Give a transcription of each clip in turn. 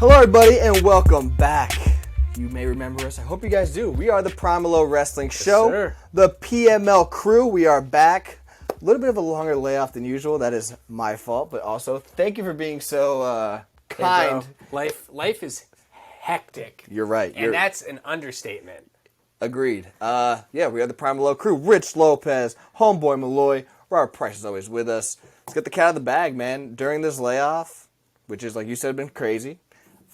Hello, everybody, and welcome back. You may remember us. I hope you guys do. We are the PML Wrestling Show, sir. The PML Crew. We are back. A little bit of a longer layoff than usual. That is my fault, but also thank you for being so kind. Hey, life is hectic. You're right. And that's an understatement. Agreed. We are the PML Crew. Rich Lopez, Homeboy Malloy, Robert Price is always with us. Let's get the cat out of the bag, man. During this layoff, which is, like you said, been crazy,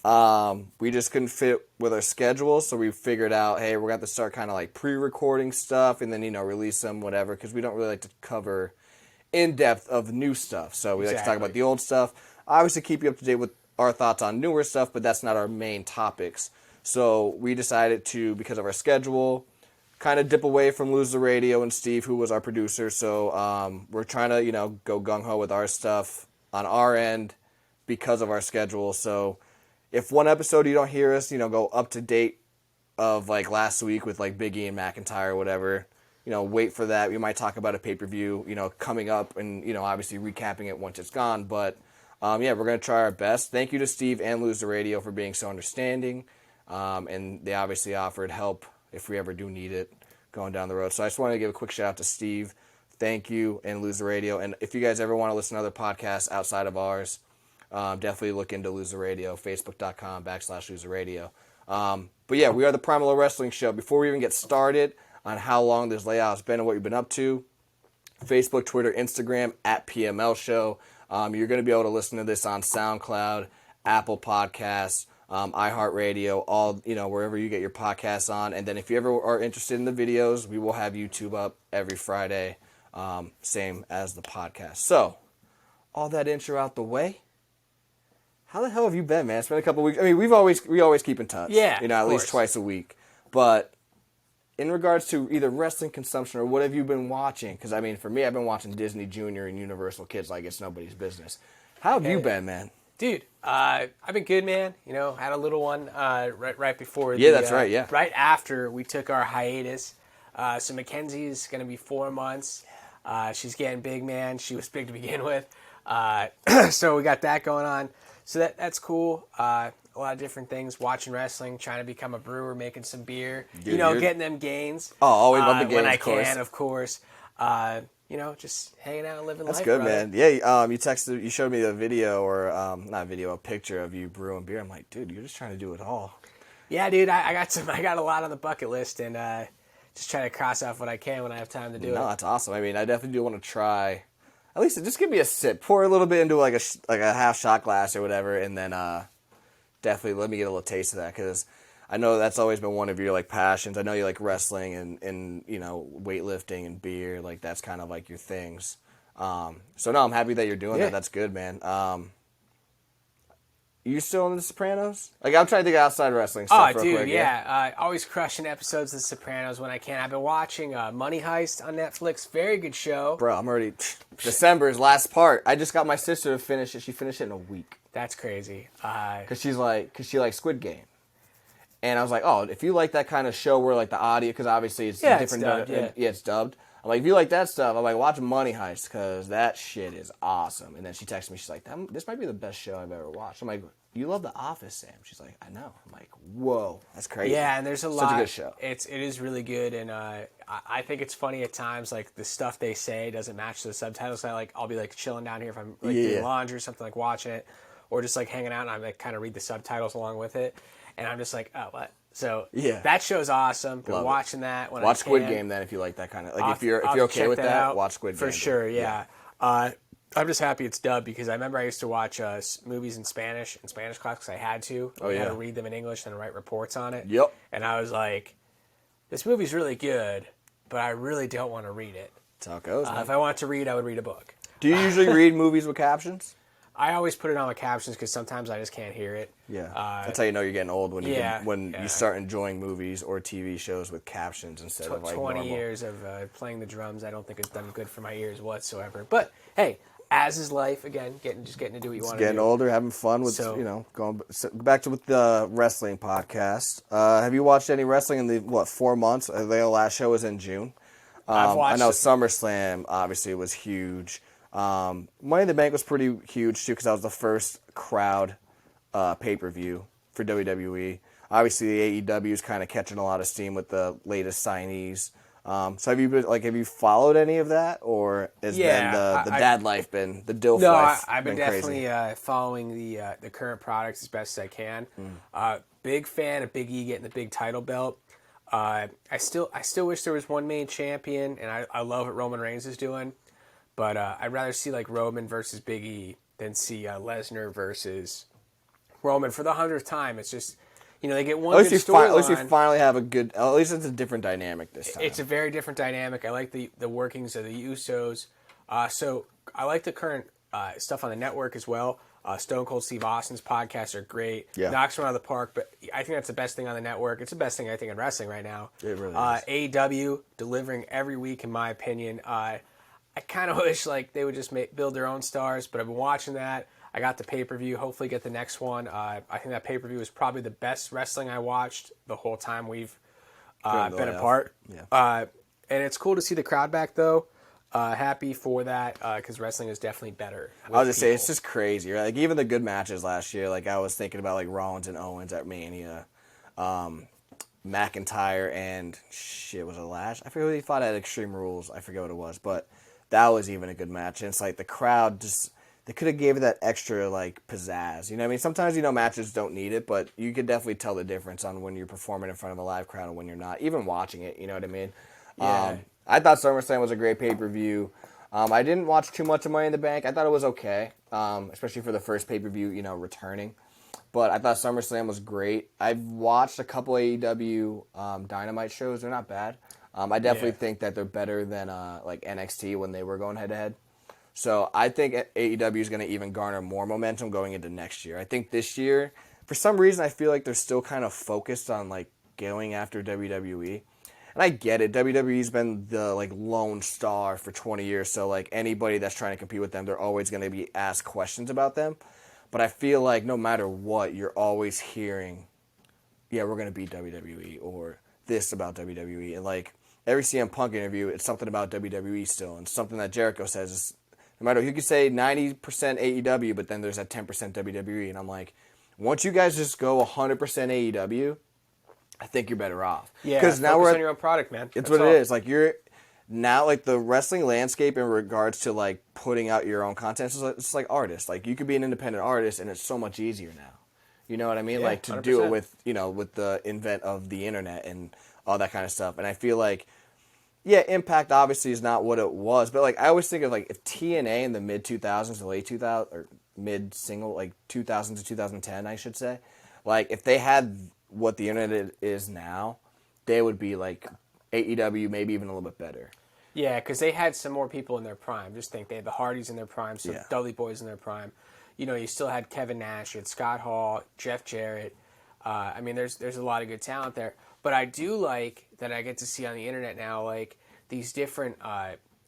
we just couldn't fit with our schedule, so we figured out, hey, we're going to have to start kind of like pre-recording stuff and then, release them, whatever, because we don't really like to cover in-depth of new stuff. So we like to talk about the old stuff. Obviously, keep you up to date with our thoughts on newer stuff, but that's not our main topics. So we decided to, because of our schedule, kind of dip away from Lose the Radio and Steve, who was our producer. So we're trying to, go gung-ho with our stuff on our end because of our schedule. So if one episode you don't hear us, go up to date of like last week with like Big E and McIntyre or whatever, wait for that. We might talk about a pay-per-view, coming up and, obviously recapping it once it's gone. But we're going to try our best. Thank you to Steve and Lose the Radio for being so understanding. And they obviously offered help if we ever do need it going down the road. So I just wanted to give a quick shout out to Steve. Thank you, and Lose the Radio. And if you guys ever want to listen to other podcasts outside of ours, definitely look into Lose the Radio, facebook.com/Lose the Radio. But yeah, we are the PML Wrestling Show. Before we even get started on how long this layout has been and what you've been up to, Facebook, Twitter, Instagram, @PML Show. You're going to be able to listen to this on SoundCloud, Apple Podcasts, iHeartRadio, all, wherever you get your podcasts on. And then if you ever are interested in the videos, we will have YouTube up every Friday, same as the podcast. So, all that intro out the way. How the hell have you been, man? It's been a couple weeks. I mean, we always keep in touch. Yeah, at least twice a week. But in regards to either wrestling consumption or what have you been watching? Because, I mean, for me, I've been watching Disney Junior and Universal Kids like it's nobody's business. How have you been, man? Dude, I've been good, man. Had a little one right before. Yeah, that's right, yeah. Right after we took our hiatus. So Mackenzie's going to be 4 months. She's getting big, man. She was big to begin with. So we got that going on. So that's cool. A lot of different things. Watching wrestling, trying to become a brewer, making some beer. Dude, getting them gains. Oh, always love the gains, when I of course. can, of course. Just hanging out and living life. That's good, brother. man. Yeah, you showed me a video or not a video, a picture of you brewing beer. I'm like, dude, you're just trying to do it all. Yeah, dude, I got a lot on the bucket list and just try to cross off what I can when I have time to do it. No, that's awesome. I mean, I definitely do want to try. At least just give me a sip. Pour a little bit into like a half shot glass or whatever, and then definitely let me get a little taste of that because I know that's always been one of your like passions. I know you like wrestling and weightlifting and beer. Like that's kind of like your things. So no, I'm happy that you're doing that. That's good, man. You still in The Sopranos? Like I'm trying to think outside wrestling stuff. Oh, real dude, quick, yeah. Always crushing episodes of The Sopranos when I can. I've been watching Money Heist on Netflix. Very good show. Bro, I'm already December's last part. I just got my sister to finish it. She finished it in a week. That's crazy. Because she likes Squid Game. And I was like, oh, if you like that kind of show where like the audio, because obviously it's different. It's dubbed, it's dubbed. I'm like, if you like that stuff, I'm like, watch Money Heist because that shit is awesome. And then she texted me, she's like, this might be the best show I've ever watched. I'm like, you love The Office, Sam? She's like, I know. I'm like, whoa, that's crazy. Yeah, and there's such a good show. It is really good, and I think it's funny at times. Like the stuff they say doesn't match the subtitles. I'll be like chilling down here if I'm like doing laundry or something, like watching it, or just like hanging out and I like kind of read the subtitles along with it, and I'm just like, oh, what? So that show's awesome. Been watching that when watch I can. Squid Game then if you like that kind of like if you're okay with that, watch Squid Game for sure. Yeah. I'm just happy it's dubbed because I remember I used to watch movies in Spanish class because I had to. I had to read them in English and write reports on it. Yep. And I was like, this movie's really good, but I really don't want to read it. That's how it goes. If I want to read, I would read a book. Do you usually read movies with captions? I always put it on with captions because sometimes I just can't hear it. Yeah, that's how you know you're getting old when you start enjoying movies or TV shows with captions instead of like 20 normal. years of playing the drums, I don't think it's done good for my ears whatsoever. But hey, as is life, again, getting to do what you want to do. Getting older, having fun with going back to with the wrestling podcast. Have you watched any wrestling in the 4 months? The last show was in June. I've watched. I know SummerSlam obviously was huge. Money in the Bank was pretty huge too because that was the first crowd pay-per-view for WWE. Obviously, the AEW is kind of catching a lot of steam with the latest signees. So have you followed any of that, or has been the dad life been the DILF life? I've been crazy? definitely following the current products as best as I can. Big fan of Big E getting the big title belt. I still wish there was one main champion, and I love what Roman Reigns is doing, but I'd rather see like Roman versus Big E than see Lesnar versus Roman for the 100th time. It's just, they get one good storyline. At least you finally have a good. At least it's a different dynamic this time. It's a very different dynamic. I like the workings of the Usos. So I like the current stuff on the network as well. Stone Cold Steve Austin's podcasts are great. Yeah. Knocks them out of the park, but I think that's the best thing on the network. It's the best thing I think in wrestling right now. It really is. AEW delivering every week, in my opinion. I kind of wish like they would just build their own stars, but I've been watching that. I got the pay-per-view. Hopefully get the next one. I think that pay-per-view is probably the best wrestling I watched the whole time we've been apart. Yeah. And it's cool to see the crowd back, though. Happy for that because wrestling is definitely better. I was just saying, it's just crazy, right? Like even the good matches last year. Like I was thinking about like Rollins and Owens at Mania, McIntyre and was it Lash? I forget who he fought at Extreme Rules. I forget what it was, but that was even a good match. And it's like the crowd just. They could have gave it that extra, like, pizzazz. You know what I mean? Sometimes, matches don't need it, but you could definitely tell the difference on when you're performing in front of a live crowd and when you're not. Even watching it, you know what I mean? Yeah. I thought SummerSlam was a great pay-per-view. I didn't watch too much of Money in the Bank. I thought it was okay, especially for the first pay-per-view, returning. But I thought SummerSlam was great. I've watched a couple AEW Dynamite shows. They're not bad. I definitely think that they're better than, like, NXT when they were going head-to-head. So I think AEW is going to even garner more momentum going into next year. I think this year, for some reason, I feel like they're still kind of focused on like going after WWE. And I get it. WWE's been the like lone star for 20 years. So like anybody that's trying to compete with them, they're always going to be asked questions about them. But I feel like no matter what, you're always hearing, yeah, we're going to beat WWE or this about WWE. And like every CM Punk interview, it's something about WWE still. And something that Jericho says is, no matter, you could say 90% AEW, but then there's that 10% WWE. And I'm like, once you guys just go 100% AEW, I think you're better off. Yeah, because now we're on your own product, man. It's what it is. Like you're now like the wrestling landscape in regards to like putting out your own content. It's like artists. Like you could be an independent artist, and it's so much easier now. You know what I mean? Yeah, like to 100%. do it with with the invent of the internet and all that kind of stuff. And I feel like. Yeah, Impact obviously is not what it was, but like I always think of like if TNA in the mid 2000s to late 2000s or mid single like 2000 to 2010, I should say, like if they had what the internet is now, they would be like AEW, maybe even a little bit better. Yeah, because they had some more people in their prime. Just think they had the Hardys in their prime, some Dudley Boys in their prime. You still had Kevin Nash, you had Scott Hall, Jeff Jarrett. I mean, there's a lot of good talent there. But I do like that I get to see on the internet now, like these different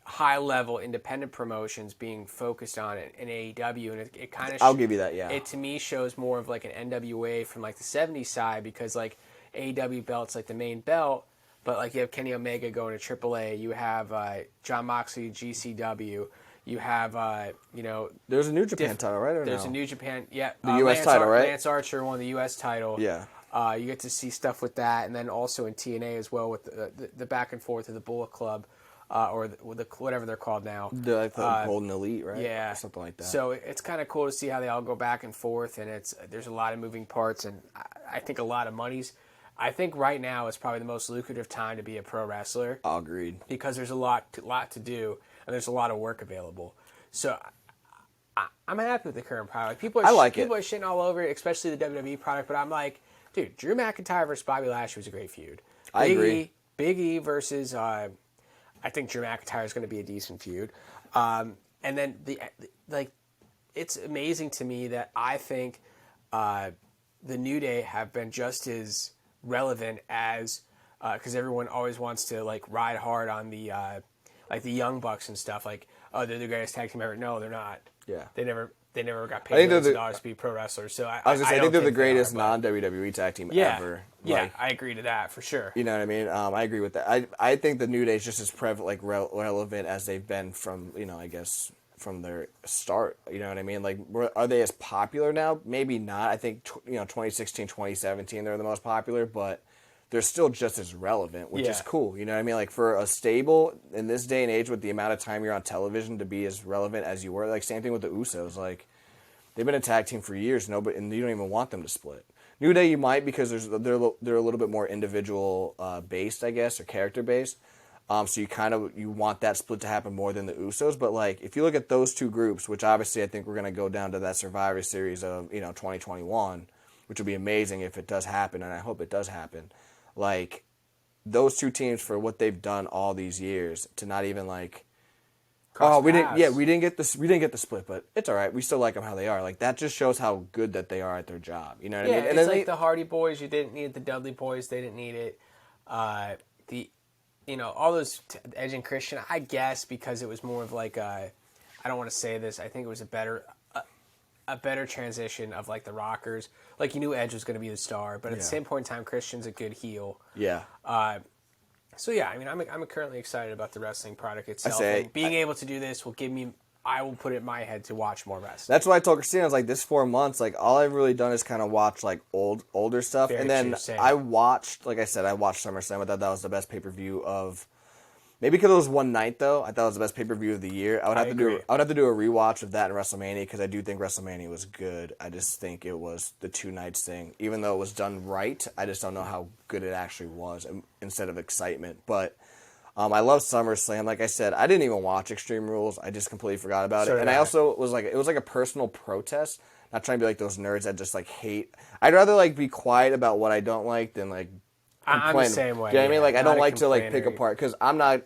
high-level independent promotions being focused on it in AEW, and it kind of I'll give you that, yeah. It to me shows more of like an NWA from like the '70s side because like AEW belt's like the main belt, but like you have Kenny Omega going to AAA, you have Jon Moxley GCW. You have, There's a New Japan title, right? Or there's no? a New Japan, yeah. The U.S. title, right? Lance Archer won the U.S. title. Yeah. You get to see stuff with that, and then also in TNA as well with the back and forth of the Bullet Club, or the whatever they're called now. The Golden Elite, right? Yeah. Or something like that. So it's kind of cool to see how they all go back and forth, and there's a lot of moving parts, and I think a lot of money's. I think right now is probably the most lucrative time to be a pro wrestler. Agreed. Because there's a lot to do, and there's a lot of work available. So I'm happy with the current product. People are shitting all over it, especially the WWE product, but I'm like, dude, Drew McIntyre versus Bobby Lashley was a great feud. I agree. Big E versus, I think Drew McIntyre is going to be a decent feud. And then it's amazing to me that I think the New Day have been just as relevant as because everyone always wants to like ride hard on the like the Young Bucks and stuff. Like, oh, they're the greatest tag team ever. No, they're not. Yeah, they never got paid millions of dollars to be pro wrestlers. So I think they're the greatest non-WWE tag team ever. Yeah, I agree to that for sure. You know what I mean? I agree with that. I think the New Day is just as relevant as they've been from I guess from their start. You know what I mean? Like, are they as popular now? Maybe not. I think 2016, 2017 they're the most popular, but they're still just as relevant, which is cool. You know what I mean? Like, for a stable in this day and age with the amount of time you're on television to be as relevant as you were. Like, same thing with the Usos. Like, they've been a tag team for years, and you don't even want them to split. New Day you might, because they're a little bit more individual based, I guess, or character based. So you want that split to happen more than the Usos. But like, if you look at those two groups, which obviously I think we're gonna go down to that Survivor Series of 2021, which would be amazing if it does happen, and I hope it does happen. Like, those two teams, for what they've done all these years, to not even like, we didn't get the split, but it's all right. We still like them how they are. Like, that just shows how good that they are at their job. You know what I mean? And it's like the Hardy Boys. You didn't need the Dudley Boys. They didn't need it. All those Edge and Christian, I guess, because it was more of like I don't want to say this. I think it was a better transition of like the Rockers. Like, you knew Edge was going to be the star, but at the same point in time, Christian's a good heel. Yeah. So yeah, I mean, I'm currently excited about the wrestling product itself. And being able to do this will give me. I will put it in my head to watch more wrestling. That's why I told Christina, I was like, this 4 months, like, all I've really done is kind of watch like older stuff. Very and then true, I watched SummerSlam. I thought that was the best pay-per-view of. Maybe because it was one night though, I thought it was the best pay-per-view of the year. I would have to do a rewatch of that in WrestleMania, because I do think WrestleMania was good. I just think it was the 2 nights thing. Even though it was done right, I just don't know how good it actually was instead of excitement. But I love SummerSlam. Like I said, I didn't even watch Extreme Rules. I just completely forgot about it. And I also was like, it was like a personal protest. Not trying to be like those nerds that just like hate. I'd rather like be quiet about what I don't like than like complain. I'm the same way. You know what I mean? Like, I don't like to like pick apart, because I'm not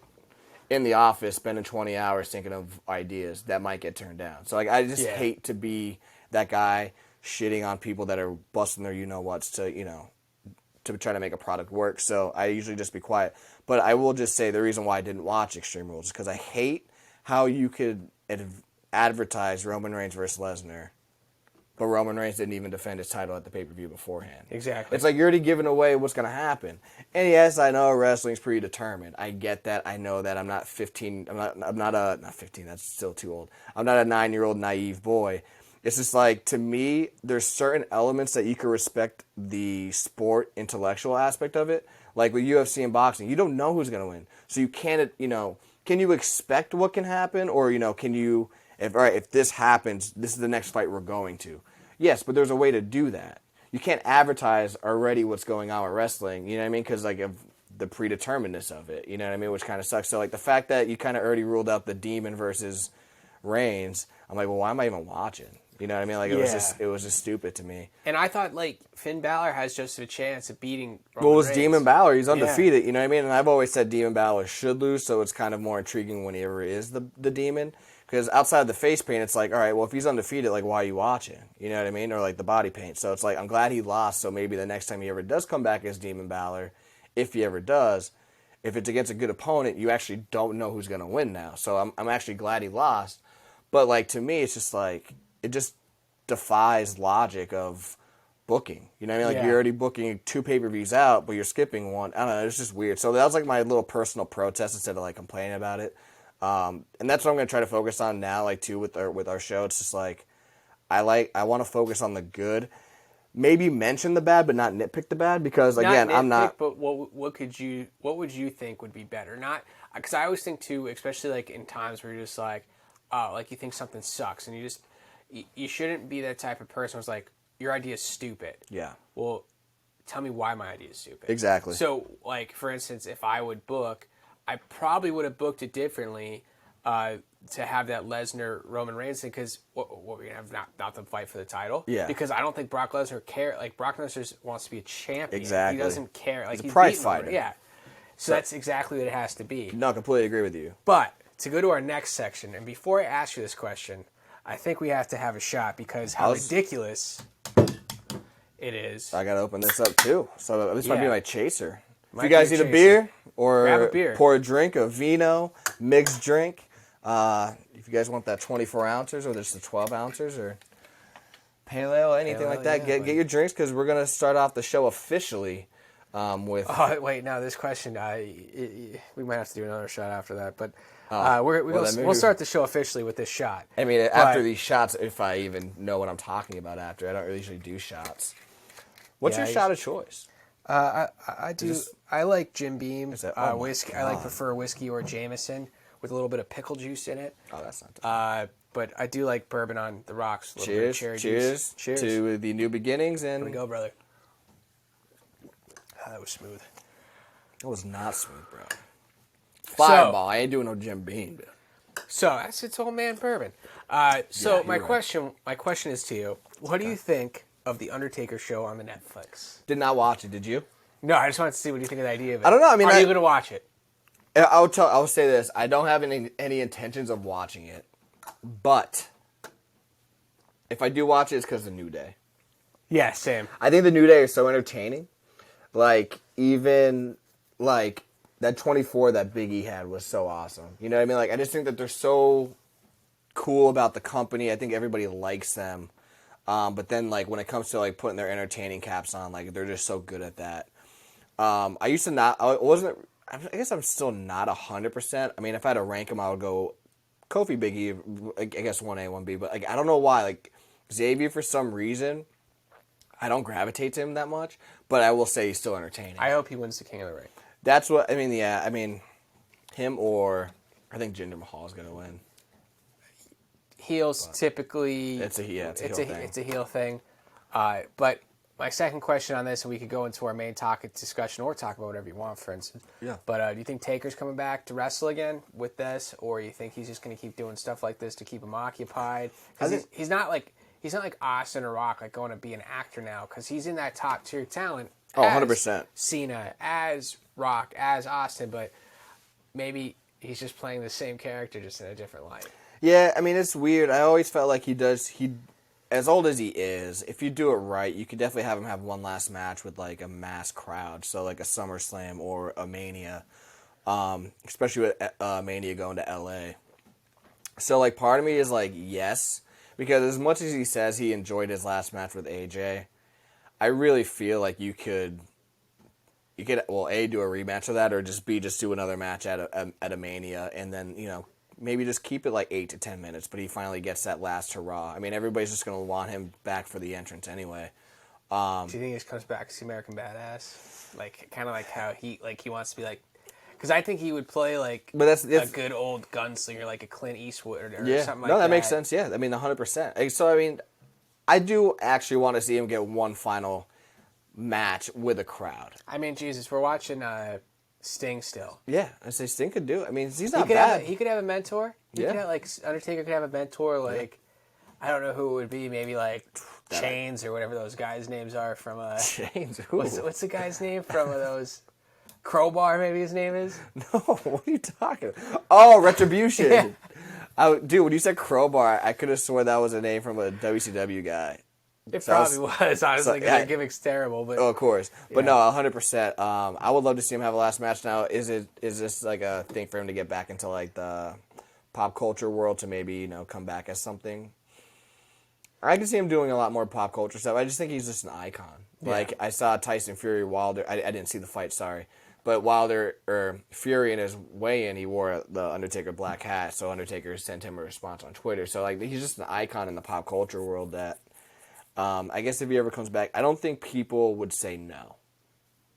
in the office spending 20 hours thinking of ideas that might get turned down. So like, I just hate to be that guy shitting on people that are busting their you-know-whats to try to make a product work. So I usually just be quiet. But I will just say the reason why I didn't watch Extreme Rules is because I hate how you could advertise Roman Reigns versus Lesnar, but Roman Reigns didn't even defend his title at the pay-per-view beforehand. Exactly. It's like, you're already giving away what's going to happen. And yes, I know wrestling's predetermined. I get that. I know that. I'm not 15. Not 15. That's still too old. I'm not a 9-year-old naive boy. It's just like, to me, there's certain elements that you can respect the sport intellectual aspect of it. Like with UFC and boxing, you don't know who's going to win. So you can't, can you expect what can happen? Or, can you, if this happens, this is the next fight we're going to. Yes, but there's a way to do that. You can't advertise already what's going on with wrestling, you know what I mean? Because like, of the predeterminedness of it, you know what I mean? Which kind of sucks. So like, the fact that you kind of already ruled out the Demon versus Reigns, I'm like, well, why am I even watching? You know what I mean? Like, it was just stupid to me. And I thought, like, Finn Balor has just a chance of beating Roman Reigns. Well, it's Demon Balor. He's undefeated, you know what I mean? And I've always said Demon Balor should lose, so it's kind of more intriguing whenever it is the Demon. Because outside of the face paint, it's like, all right, well, if he's undefeated, like, why are you watching? You know what I mean? Or, like, the body paint. So it's like, I'm glad he lost, so maybe the next time he ever does come back as Demon Balor, if he ever does, if it's against a good opponent, you actually don't know who's going to win now. So I'm actually glad he lost. But, like, to me, it's just like, it just defies logic of booking. You know what I mean? Like, you're already booking 2 pay-per-views out, but you're skipping one. I don't know. It's just weird. So that was like my little personal protest instead of like complaining about it. And that's what I'm going to try to focus on now, like, too, with our show. It's just like, I want to focus on the good. Maybe mention the bad, but not nitpick the bad, because again, I'm not. But what would you think would be better? Not, because I always think too, especially like in times where you're just like, oh, like you think something sucks, and you shouldn't be that type of person who's like, your idea is stupid. Yeah. Well, tell me why my idea is stupid. Exactly. So, like, for instance, if I would book, I probably would have booked it differently to have that Lesnar Roman Reigns thing, because what we're gonna have not them fight for the title. Yeah. Because I don't think Brock Lesnar care. Like, Brock Lesnar wants to be a champion. Exactly. He doesn't care. Like, he's a prize fighter. Yeah. So that's exactly what it has to be. No, I completely agree with you. But to go to our next section, and before I ask you this question, I think we have to have a shot, because how ridiculous it is. I gotta open this up too. So this might be my chaser. If you Might guys be a need a chaser. beer or Grab a beer. pour a drink, a vino, mixed drink. If you guys want that 24 ounces or just the 12 ounces or pale ale, anything like that, get your drinks, because we're gonna start off the show officially with. Oh wait, no, this question we might have to do another shot after that. But We'll start the show officially with this shot. I mean, after these shots, if I even know what I'm talking about after, I don't really usually do shots. What's your shot of choice? I do. I like Jim Beam oh whiskey. God. I prefer whiskey or Jameson with a little bit of pickle juice in it. Oh, that's not bad. But I do like bourbon on the rocks. A little bit of cherry juice. Cheers to the new beginnings. And here we go, brother. That was smooth. That was not smooth, bro. Fireball. I ain't doing no Jim Beam. Dude. So that's its old man bourbon. My question is to you: what do you think of the Undertaker show on the Netflix? Did not watch it. Did you? No, I just wanted to see what you think of the idea of it. I don't know. I mean, are you going to watch it? I'll say this: I don't have any intentions of watching it, but if I do watch it, it's because of the New Day. Yeah, same. I think the New Day is so entertaining. Like even like that 24 that Big E had was so awesome. You know what I mean? Like I just think that they're so cool about the company. I think everybody likes them. But then like when it comes to like putting their entertaining caps on, like they're just so good at that. I used to not. I guess I'm still not 100%. I mean, if I had to rank them, I would go Kofi, Big E. I guess 1A, 1B. But like I don't know why. Like Xavier, for some reason, I don't gravitate to him that much. But I will say he's still entertaining. I hope he wins the King of the Ring. That's what I mean. Yeah, I mean, him or I think Jinder Mahal is gonna win. Heels typically. It's a heel thing. It's a heel thing. But my second question on this, and we could go into our main topic discussion or talk about whatever you want, for instance. Yeah. But do you think Taker's coming back to wrestle again with this, or you think he's just going to keep doing stuff like this to keep him occupied? Because he's not like Austin or Rock, like going to be an actor now, because he's in that top tier talent. Oh, 100%. Cena, as Rock, as Austin, but maybe he's just playing the same character just in a different light. Yeah, I mean, it's weird. I always felt like he, as old as he is, if you do it right, you could definitely have him have one last match with, like, a mass crowd. So, like, a SummerSlam or a Mania, especially with Mania going to L.A. So, like, part of me is like, yes, because as much as he says he enjoyed his last match with AJ, I really feel like you could, well, A, do a rematch of that, or just B, just do another match at a Mania, and then, you know, maybe just keep it like 8 to 10 minutes, but he finally gets that last hurrah. I mean, everybody's just going to want him back for the entrance anyway. Do you think he just comes back as the American Badass? Like, kind of like how he wants to be like, because I think he would play like that's a good old gunslinger, like a Clint Eastwood or something like that. No, that makes sense, yeah. I mean, 100%. So, I mean, I do actually want to see him get one final match with a crowd. I mean, Jesus, we're watching Sting still. Yeah, I say Sting could do it. I mean, he's not bad. He could have a mentor. Yeah. Could have, like, Undertaker could have a mentor, like, I don't know who it would be, maybe like Chains or whatever those guys' names are from Chains. What's the guy's name from those? Crowbar, maybe his name is? No, what are you talking about? Oh, Retribution. Yeah. Dude, when you said Crowbar, I could have sworn that was a name from a WCW guy. It probably was, honestly, because their gimmick's terrible. But oh, of course. But no, 100%. I would love to see him have a last match now. Is this like a thing for him to get back into like the pop culture world to maybe, you know, come back as something? I can see him doing a lot more pop culture stuff. I just think he's just an icon. Yeah. Like, I saw Tyson Fury Wilder. I didn't see the fight, sorry. But Fury in his weigh-in, he wore the Undertaker black hat, so Undertaker sent him a response on Twitter. So, like, he's just an icon in the pop culture world that, I guess if he ever comes back, I don't think people would say no.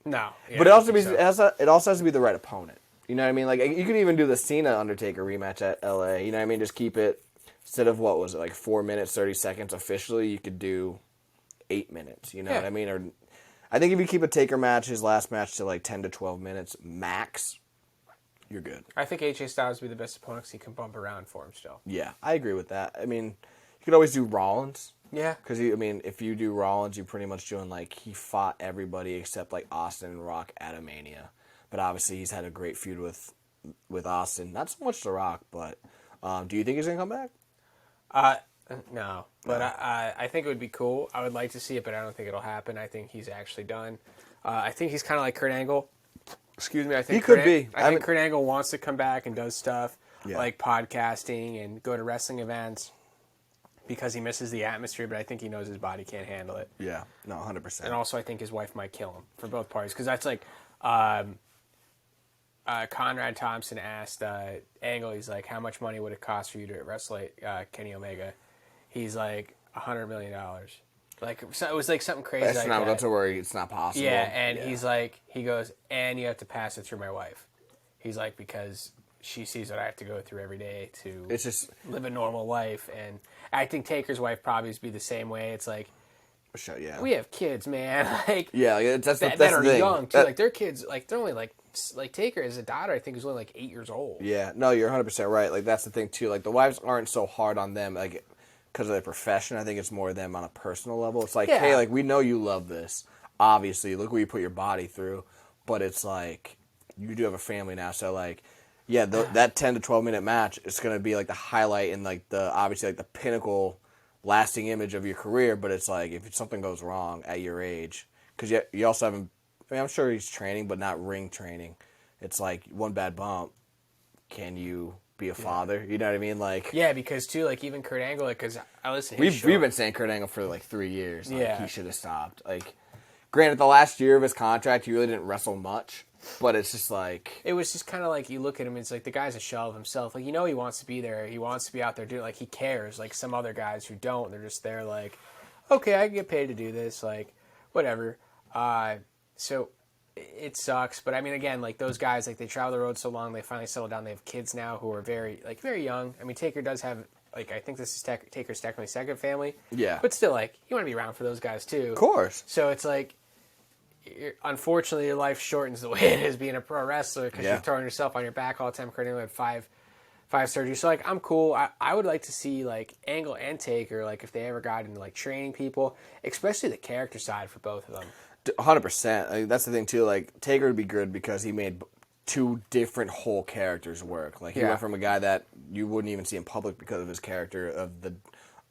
No. Yeah, but it also has to be the right opponent. You know what I mean? Like, you could even do the Cena-Undertaker rematch at L.A. You know what I mean? Just keep it, instead of, what was it, like 4 minutes, 30 seconds officially, you could do 8 minutes. You know what I mean? Or I think if you keep a Taker match, his last match, to like 10 to 12 minutes max, you're good. I think AJ Styles would be the best opponent because he can bump around for him still. Yeah, I agree with that. I mean, you could always do Rollins. Yeah. Because, I mean, if you do Rollins, you're pretty much doing, like, he fought everybody except, like, Austin and Rock at a Mania. But obviously he's had a great feud with Austin. Not so much The Rock, but do you think he's going to come back? No, but I think it would be cool. I would like to see it, but I don't think it'll happen. I think he's actually done. I think he's kind of like Kurt Angle. Excuse me. I think he could be. I think Kurt Angle wants to come back and does stuff like podcasting and go to wrestling events because he misses the atmosphere, but I think he knows his body can't handle it. Yeah, no, 100%. And also I think his wife might kill him for both parties because that's like Conrad Thompson asked Angle, he's like, how much money would it cost for you to wrestle Kenny Omega? He's like, $100 million. Like, so it was like something crazy. That's like not, that. don't worry, it's not possible. Yeah, and he's like, he goes, and you have to pass it through my wife. He's like, because she sees what I have to go through every day to it's just live a normal life. And I think Taker's wife probably would be the same way. It's like, yeah, we have kids, man. Like, yeah, that's that the are thing. young too. Like their kids, like they're only like Taker as a daughter, I think is only like 8 years old. Yeah, no, you're 100% right. Like that's the thing too. Like the wives aren't so hard on them, like because of their profession. I think it's more them on a personal level. It's like, hey, like we know you love this. Obviously, look what you put your body through. But it's like you do have a family now, so like, yeah, that 10 to 12 minute match is gonna be like the highlight and like the obviously like the pinnacle, lasting image of your career. But it's like if something goes wrong at your age, because you also haven't. I mean, I'm sure he's training, but not ring training. It's like one bad bump. Can you be a father? You know what I mean? Like, yeah, because too, like even Kurt Angle, because I listen to we've been saying Kurt Angle for like 3 years. Like, Yeah, he should have stopped. Like, granted, the last year of his contract, he really didn't wrestle much, but it's just like it was just kind of like you look at him, it's like the guy's a shell of himself. Like, you know, he wants to be there, he wants to be out there doing, like, he cares. Like some other guys who don't, they're just there, like, okay, I can get paid to do this, like, whatever. So it sucks, but I mean, again, like those guys, like they travel the road so long, they finally settle down. They have kids now who are very young. I mean, Taker does have, like, I think this is Taker's technically second family. Yeah, but still, like, you want to be around for those guys too. Of course. So it's like, unfortunately, your life shortens the way it is being a pro wrestler because you're throwing yourself on your back all the time. Kurt Angle had five surgeries. So like, I'm cool. I would like to see like Angle and Taker, like if they ever got into like training people, especially the character side for both of them. 100%. Like, that's the thing too. Like Taker would be good because he made two different whole characters work. Like he went from a guy that you wouldn't even see in public because of his character of the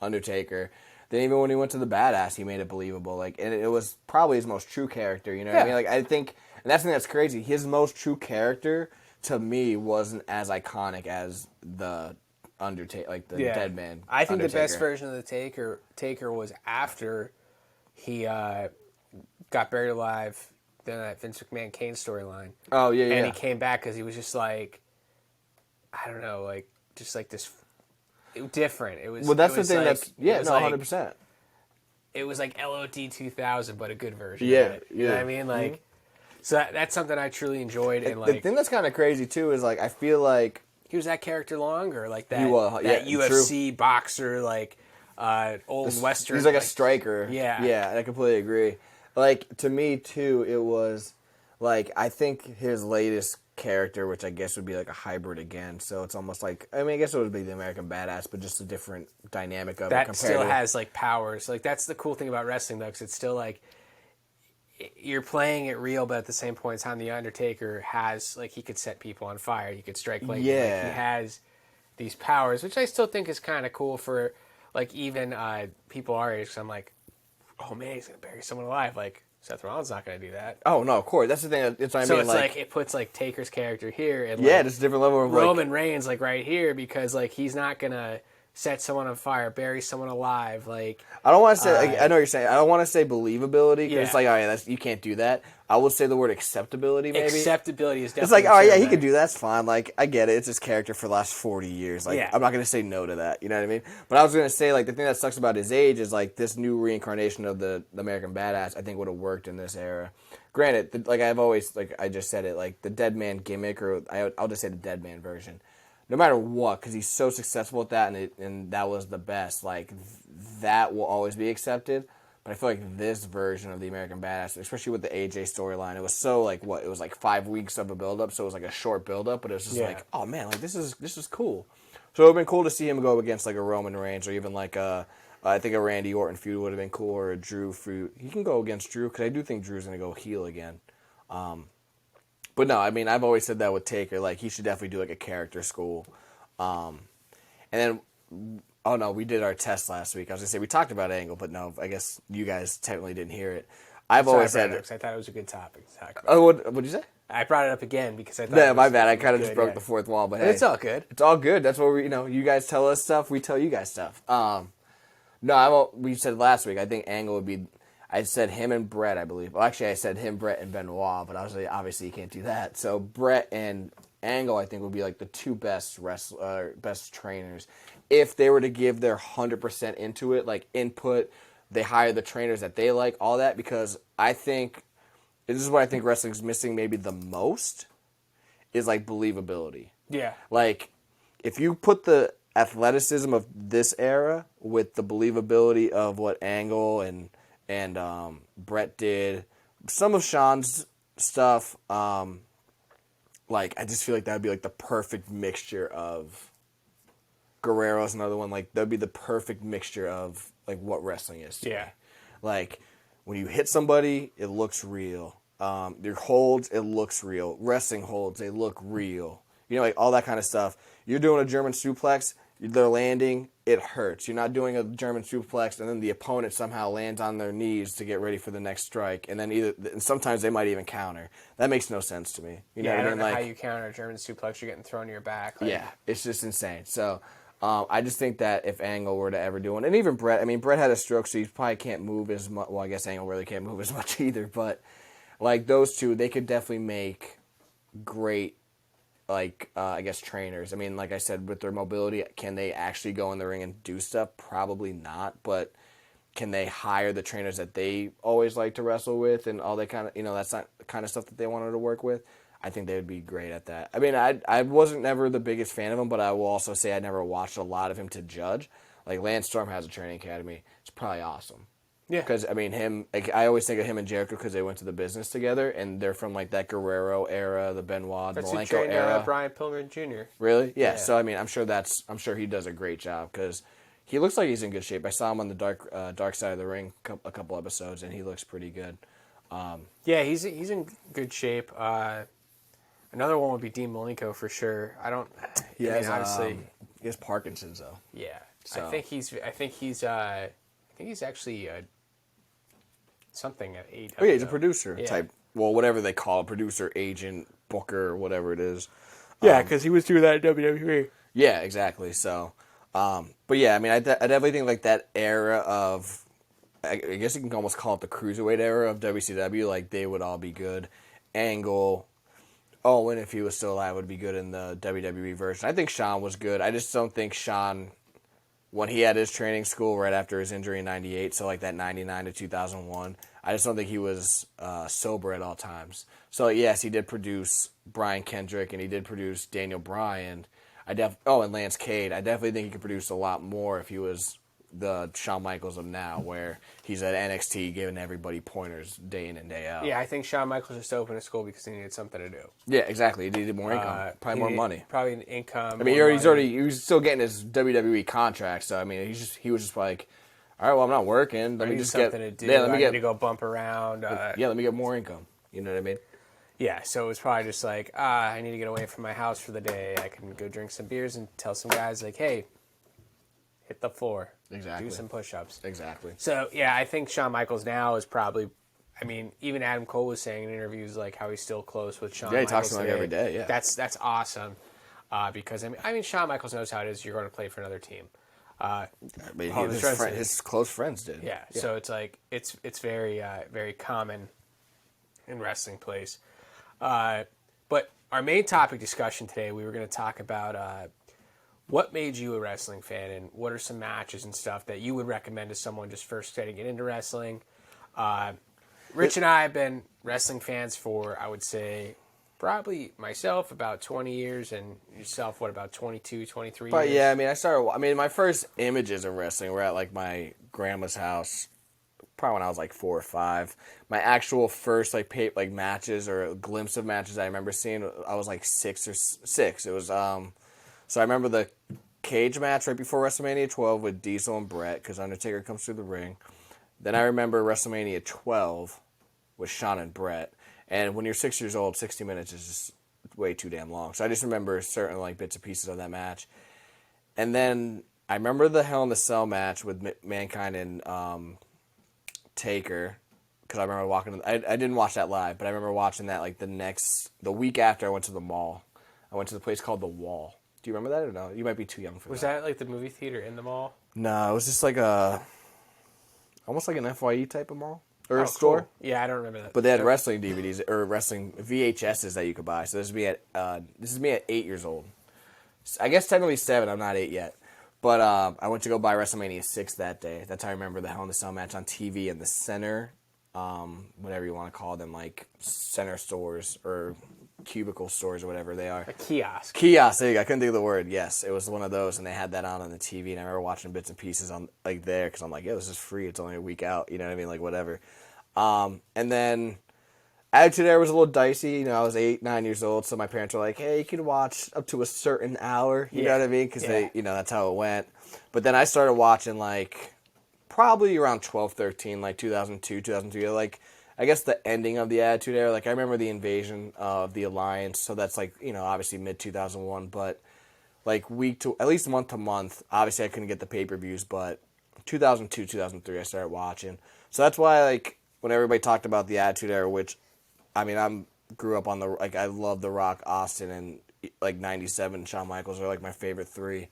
Undertaker. Then even when he went to the Badass, he made it believable. Like, and it was probably his most true character. You know what I mean? Like, I think, and that's the thing that's crazy. His most true character to me wasn't as iconic as the Undertaker, like the Dead Man. I think Undertaker. the best version of the Taker was after he got buried alive. Then that Vince McMahon Kane storyline. Oh yeah, yeah. And he came back because he was just like, I don't know, like just like this. Different. It was. Well, that's it was the thing. like, That's 100%. It was like LOD 2000, but a good version. Yeah, of it. You know yeah. what I mean? Like, so that's something I truly enjoyed. And The like, thing that's kind of crazy too is like I feel like he was that character longer, like that. He was, that yeah, UFC boxer, like old Western. he's like a striker. Yeah, yeah, I completely agree. Like to me too, it was like I think his latest character, which I guess would be like a hybrid again. So it's almost like, I mean, I guess it would be the American Badass, but just a different dynamic of that it. That still has like powers. Like that's the cool thing about wrestling, though, because it's still like you're playing it real, but at the same point in time, the Undertaker has like he could set people on fire. He could strike lightning. Yeah, like, he has these powers, which I still think is kind of cool for like even people our age. Cause I'm like, oh man, he's gonna bury someone alive. Like Seth Rollins not going to do that. Oh no, of course. That's the thing. It's what I so mean. it's like it puts like Taker's character here, and yeah, like, just a different level of Roman Reigns like right here because like he's not gonna set someone on fire, bury someone alive. Like I don't want to say. Like, I know what you're saying. I don't want to say believability because Yeah. it's like, oh yeah, you can't do that. I would say the word acceptability. Maybe acceptability is definitely. it's like, oh yeah, he better. could do that. That's fine. Like I get it. It's his character for the last 40 years. Like Yeah. I'm not gonna say no to that. You know what I mean? But I was gonna say like the thing that sucks about his age is like this new reincarnation of the American Badass. I think would have worked in this era. Granted, like I've always like I just said it like the Dead Man gimmick, or I'll just say the Dead Man version. No matter what, because he's so successful at that, and that was the best. Like that will always be accepted. But I feel like this version of the American Badass, especially with the AJ storyline, it was so like what? It was like 5 weeks of a build-up, so it was like a short build-up, but it was just like, oh man, like this is cool. So it would have been cool to see him go against like a Roman Reigns or even like I think a Randy Orton feud would have been cool, or a Drew feud. He can go against Drew because I do think Drew's going to go heel again. But no, I mean I've always said that with Taker, like he should definitely do like a character school. And then. Oh, no, we did our test last week. I was going to say, we talked about Angle, but no, I guess you guys technically didn't hear it. Always said... I thought it was a good topic to talk about. Oh, what'd you say? I brought it up again because I thought... Yeah, my bad. I kind of just broke the fourth wall, but hey. It's all good. It's all good. That's what you guys tell us stuff, we tell you guys stuff. No, we said last week, I think Angle would be... I said him and Brett, I believe. Well, actually, I said him, Brett, and Benoit, but obviously you can't do that. So Brett and Angle, I think, would be like the two best best trainers. If they were to give their 100% into it, like input, they hire the trainers that they like, all that, because I think, this is what I think wrestling's missing maybe the most, is like believability. Yeah. Like, if you put the athleticism of this era with the believability of what Angle and Brett did, some of Sean's stuff, like, I just feel like that would be like the perfect mixture of Guerrero's another one. Like, that'd be the perfect mixture of like what wrestling is to me. Like, when you hit somebody, it looks real. Your holds, it looks real. Wrestling holds, they look real. You know, like all that kind of stuff. You're doing a German suplex, they're landing, it hurts. You're not doing a German suplex and then the opponent somehow lands on their knees to get ready for the next strike, and then and sometimes they might even counter. That makes no sense to me. You know what I mean? I don't know like, how you counter a German suplex. You're getting thrown to your back. Like, yeah, it's just insane. So I just think that if Angle were to ever do one, and even Brett, I mean, Brett had a stroke, so he probably can't move as much. Well, I guess Angle really can't move as much either, but like those two, they could definitely make great, like, I guess, trainers. I mean, like I said, with their mobility, can they actually go in the ring and do stuff? Probably not, but can they hire the trainers that they always like to wrestle with and all that kind of, that's not the kind of stuff that they wanted to work with? I think they would be great at that. I mean, I wasn't never the biggest fan of him, but I will also say I never watched a lot of him to judge. Like, Lance Storm has a training academy. It's probably awesome. Yeah. Because, I mean, I always think of him and Jericho because they went to the business together, and they're from, like, that Guerrero era, the Benoit, the Malenko era. Brian Pillman Jr. Really? Yeah. So, I mean, I'm sure he does a great job because he looks like he's in good shape. I saw him on the dark side of the ring a couple episodes, and he looks pretty good. Yeah, he's in good shape. Another one would be Dean Malenko for sure. He has, honestly, he has Parkinson's, though. yeah. So. I think he's actually something at AEW. Oh yeah, he's a producer Yeah. type. Well, whatever they call it, producer, agent, booker, whatever it is. Yeah, because he was doing that in WWE. Yeah, exactly. So, but yeah, I mean, I definitely think like that era of, I guess you can almost call it the cruiserweight era of WCW. Like, they would all be good. Angle, Owen, if he was still alive, would be good in the WWE version. I think Shawn was good. I just don't think Shawn, when he had his training school right after his injury in '98, so like that '99 to 2001, I just don't think he was sober at all times. So yes, he did produce Brian Kendrick and he did produce Daniel Bryan. And Lance Cade. I definitely think he could produce a lot more if he was the Shawn Michaels of now, where he's at NXT giving everybody pointers day in and day out. Yeah, I think Shawn Michaels just opened a school because he needed something to do. Yeah, exactly. He needed more income, probably more money. Probably an income. I mean, he was still getting his WWE contract, so I mean, he was just like, all right, well, I'm not working. Let me just get something to do. Yeah, let me I get need to go bump around. let me get more income. You know what I mean? Yeah, so it was probably just like, I need to get away from my house for the day. I can go drink some beers and tell some guys like, hey, hit the floor. Exactly. Do some push-ups. Exactly. So, yeah, I think Shawn Michaels now is probably, I mean, even Adam Cole was saying in interviews like how he's still close with Shawn Michaels. Yeah, he talks to him like every day, yeah. That's awesome because, I mean, Shawn Michaels knows how it is. You're going to play for another team. I mean, his close friends did. Yeah, so it's like, it's very, very common in wrestling plays. But our main topic discussion today, we were going to talk about what made you a wrestling fan and what are some matches and stuff that you would recommend to someone just first getting into wrestling. Rich and I have been wrestling fans for, I would say, probably myself about 20 years and yourself, what, about 22, 23 But years? yeah, I mean, my first images of wrestling were at like my grandma's house, probably when I was like 4 or 5. My actual first like matches or a glimpse of matches I remember seeing, I was like 6. It was so I remember the cage match right before WrestleMania 12 with Diesel and Brett because Undertaker comes through the ring. Then I remember WrestleMania 12 with Shawn and Brett. And when you're 6 years old, 60 minutes is just way too damn long. So I just remember certain like bits and pieces of that match. And then I remember the Hell in the Cell match with Mankind and Taker, because I remember walking. I didn't watch that live, but I remember watching that like the week after I went to the mall. I went to the place called The Wall. Do you remember that or no? You might be too young for that. Was that like the movie theater in the mall? No, it was just like almost like an FYE type of mall. or store. Cool. Yeah, I don't remember that. But they had wrestling DVDs or wrestling VHSs that you could buy. So this is me at 8 years old. I guess technically 7. I'm not 8 yet. But I went to go buy WrestleMania 6 that day. That's how I remember the Hell in a Cell match on TV in the center, whatever you want to call them, like center stores or cubicle stores or whatever they are. A kiosk. Kiosk. There you go. I couldn't think of the word. Yes, it was one of those, and they had that on the TV. And I remember watching bits and pieces on like there because I'm like, yo, this is free. It's only a week out. You know what I mean? Like whatever. And then Attitude Era was a little dicey. You know, I was 8, 9 years old, so my parents were like, hey, you can watch up to a certain hour. You know what I mean? Because they, you know, that's how it went. But then I started watching like probably around 12, 13, like 2002, 2003, like. I guess the ending of the Attitude Era, like I remember the invasion of the Alliance, so that's like, you know, obviously mid-2001, but like at least month to month, obviously I couldn't get the pay-per-views, but 2002, 2003 I started watching. So that's why like when everybody talked about the Attitude Era, which, I mean, grew up on I love The Rock, Austin, and like 97, Shawn Michaels are like my favorite 3.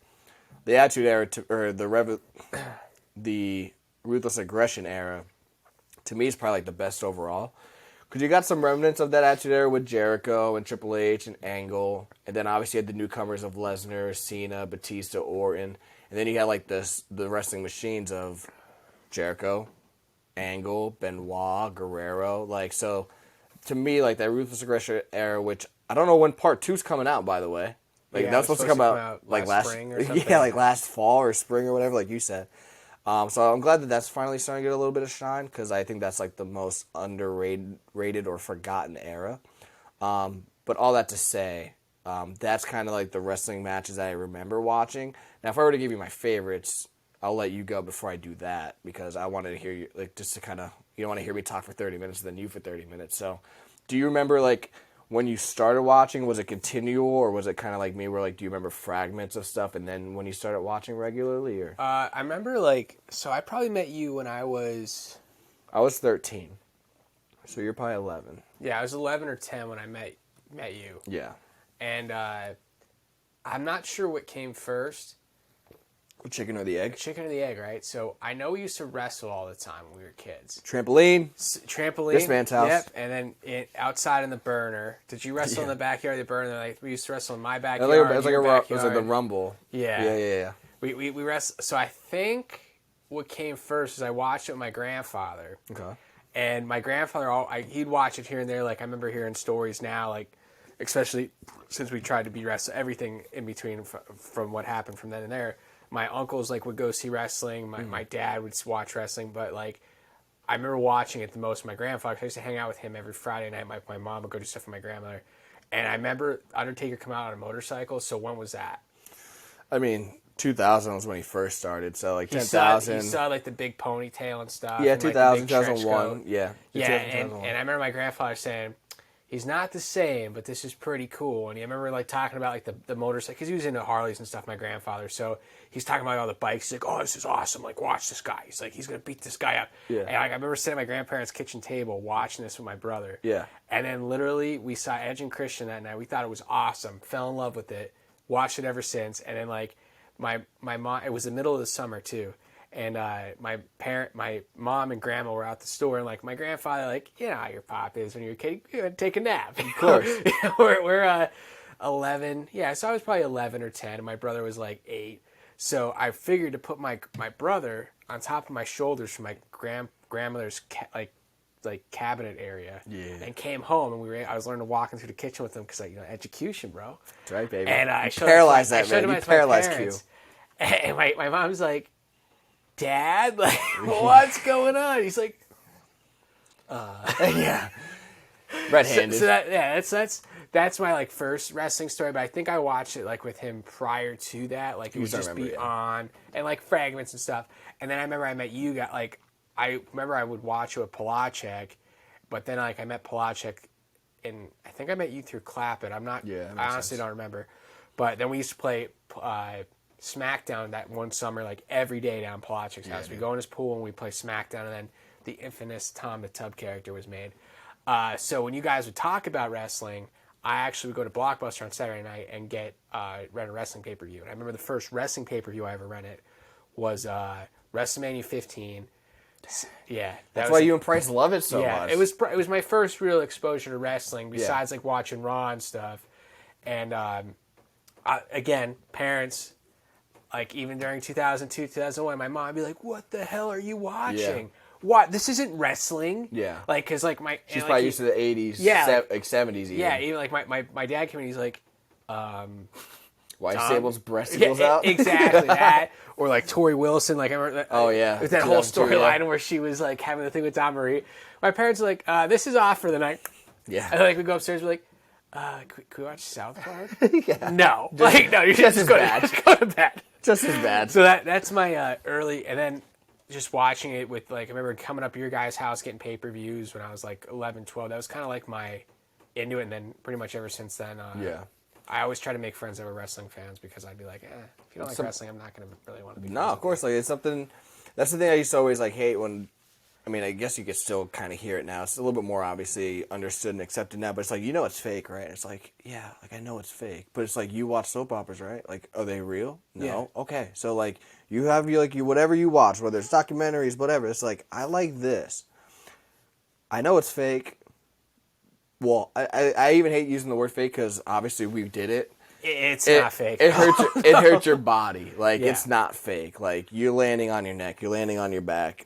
The Attitude Era, or the Ruthless Aggression Era, to me, it's probably like the best overall. Because you got some remnants of that Attitude Era with Jericho and Triple H and Angle. And then obviously you had the newcomers of Lesnar, Cena, Batista, Orton. And then you had like the wrestling machines of Jericho, Angle, Benoit, Guerrero. Like, so to me, like that Ruthless Aggression Era, which I don't know when part 2's coming out, by the way. Like that was supposed to come out like last spring or something. Yeah, like last fall or spring or whatever, like you said. So I'm glad that that's finally starting to get a little bit of shine because I think that's like the most underrated or forgotten era. But all that to say, that's kind of like the wrestling matches that I remember watching. Now, if I were to give you my favorites, I'll let you go before I do that because I wanted to hear you, like, just to kind of, you don't want to hear me talk for 30 minutes and then you for 30 minutes. So do you remember, like, when you started watching, was it continual or was it kind of like me where, like, do you remember fragments of stuff and then when you started watching regularly? Or I remember, like, so I probably met you when I was 13. So you're probably 11. Yeah, I was 11 or 10 when I met you. Yeah. And I'm not sure what came first. The chicken or the egg? Chicken or the egg, right? So I know we used to wrestle all the time when we were kids. Trampoline. Trampoline. This man's house. Yep. And then outside in the burner. Did you wrestle in the backyard of the burner? Like we used to wrestle in my backyard. It was like the Rumble. Yeah. Yeah. We wrestled. So I think what came first is I watched it with my grandfather. Okay. And my grandfather, he'd watch it here and there. Like I remember hearing stories now, like especially since we tried to be wrestle everything in between from what happened from then and there. My uncles like would go see wrestling. My dad would watch wrestling, but like I remember watching it the most with my grandfather. 'Cause I used to hang out with him every Friday night. My mom would go do stuff with my grandmother, and I remember Undertaker come out on a motorcycle. So when was that? I mean, 2000 was when he first started. So like 10,000. He saw like the big ponytail and stuff. Yeah, and, 2000, like, the big 2001. Yeah. Yeah, and I remember my grandfather saying, he's not the same, but this is pretty cool. And I remember like talking about like the motorcycle, because he was into Harleys and stuff, my grandfather. So he's talking about all the bikes. He's like, oh, this is awesome. Like, watch this guy. He's like, he's going to beat this guy up. Yeah. And I remember sitting at my grandparents' kitchen table watching this with my brother. Yeah. And then literally we saw Edge and Christian that night. We thought it was awesome. Fell in love with it. Watched it ever since. And then like my mom, it was the middle of the summer too. And my mom and grandma were out the store, and like my grandfather, like, you know how your pop is when you're a kid, you take a nap. Of course. we're 11. Yeah, so I was probably 11 or 10, and my brother was like 8. So I figured to put my brother on top of my shoulders from my grandmother's cabinet area. Yeah. And came home, and I was learning to walking through the kitchen with them because education, bro. That's right, baby. And I showed paralyzed him, that man. You paralyzed Q. And my mom's like, Dad, like, what's going on? He's like, yeah, red-handed. So that's my like first wrestling story. But I think I watched it like with him prior to that. Like it would just be on and like fragments and stuff. And then I remember I met you. I remember I would watch it with Palachek, but then like I met Palachek, and I think I met you through Clappit. I'm not. Yeah, I honestly don't remember. But then we used to play SmackDown that one summer, like every day down Palachek's house. We go in his pool and we play SmackDown, and then the infamous Tom the Tub character was made. So when you guys would talk about wrestling, I actually would go to Blockbuster on Saturday night and rent a wrestling pay-per-view. And I remember the first wrestling pay-per-view I ever rented was WrestleMania 15, Yeah, That's why you and Price love it so much. It was my first real exposure to wrestling besides like watching Raw and stuff. And again, parents, like even during 2002, 2001, my mom would be like, "What the hell are you watching? What? This isn't wrestling." Yeah. Like, cause like she's like, probably used to the 80s, like 70s even. Yeah, even like my dad came in, he's like, Why Sable's breasticles out? Exactly that. Or like Tori Wilson, like I remember that, oh yeah, with that whole storyline where she was like having the thing with Don Marie. My parents are like, "This is off for the night." Yeah. And like we go upstairs, we're like, "Can we watch South Park?" Yeah. No, like no, you're just go to bed. Just as bad. So that's my early, and then just watching it with like I remember coming up to your guys' house getting pay-per-views when I was like 11, 12. That was kind of like my into it, and then pretty much ever since then. I always try to make friends that were wrestling fans because I'd be like, if you don't like wrestling, I'm not going to really want to be. No, of course, like it's something. That's the thing I used to always like hate when. I mean, I guess you could still kind of hear it now. It's a little bit more obviously understood and accepted now, but it's like it's fake, right? It's like like I know it's fake, but it's like you watch soap operas, right? Like, are they real? No. Yeah. Okay, so like you have whatever you watch, whether it's documentaries, whatever. It's like I like this. I know it's fake. Well, I even hate using the word fake because obviously we did it. It's not fake. It hurts. It hurts your body. Like it's not fake. Like you're landing on your neck. You're landing on your back.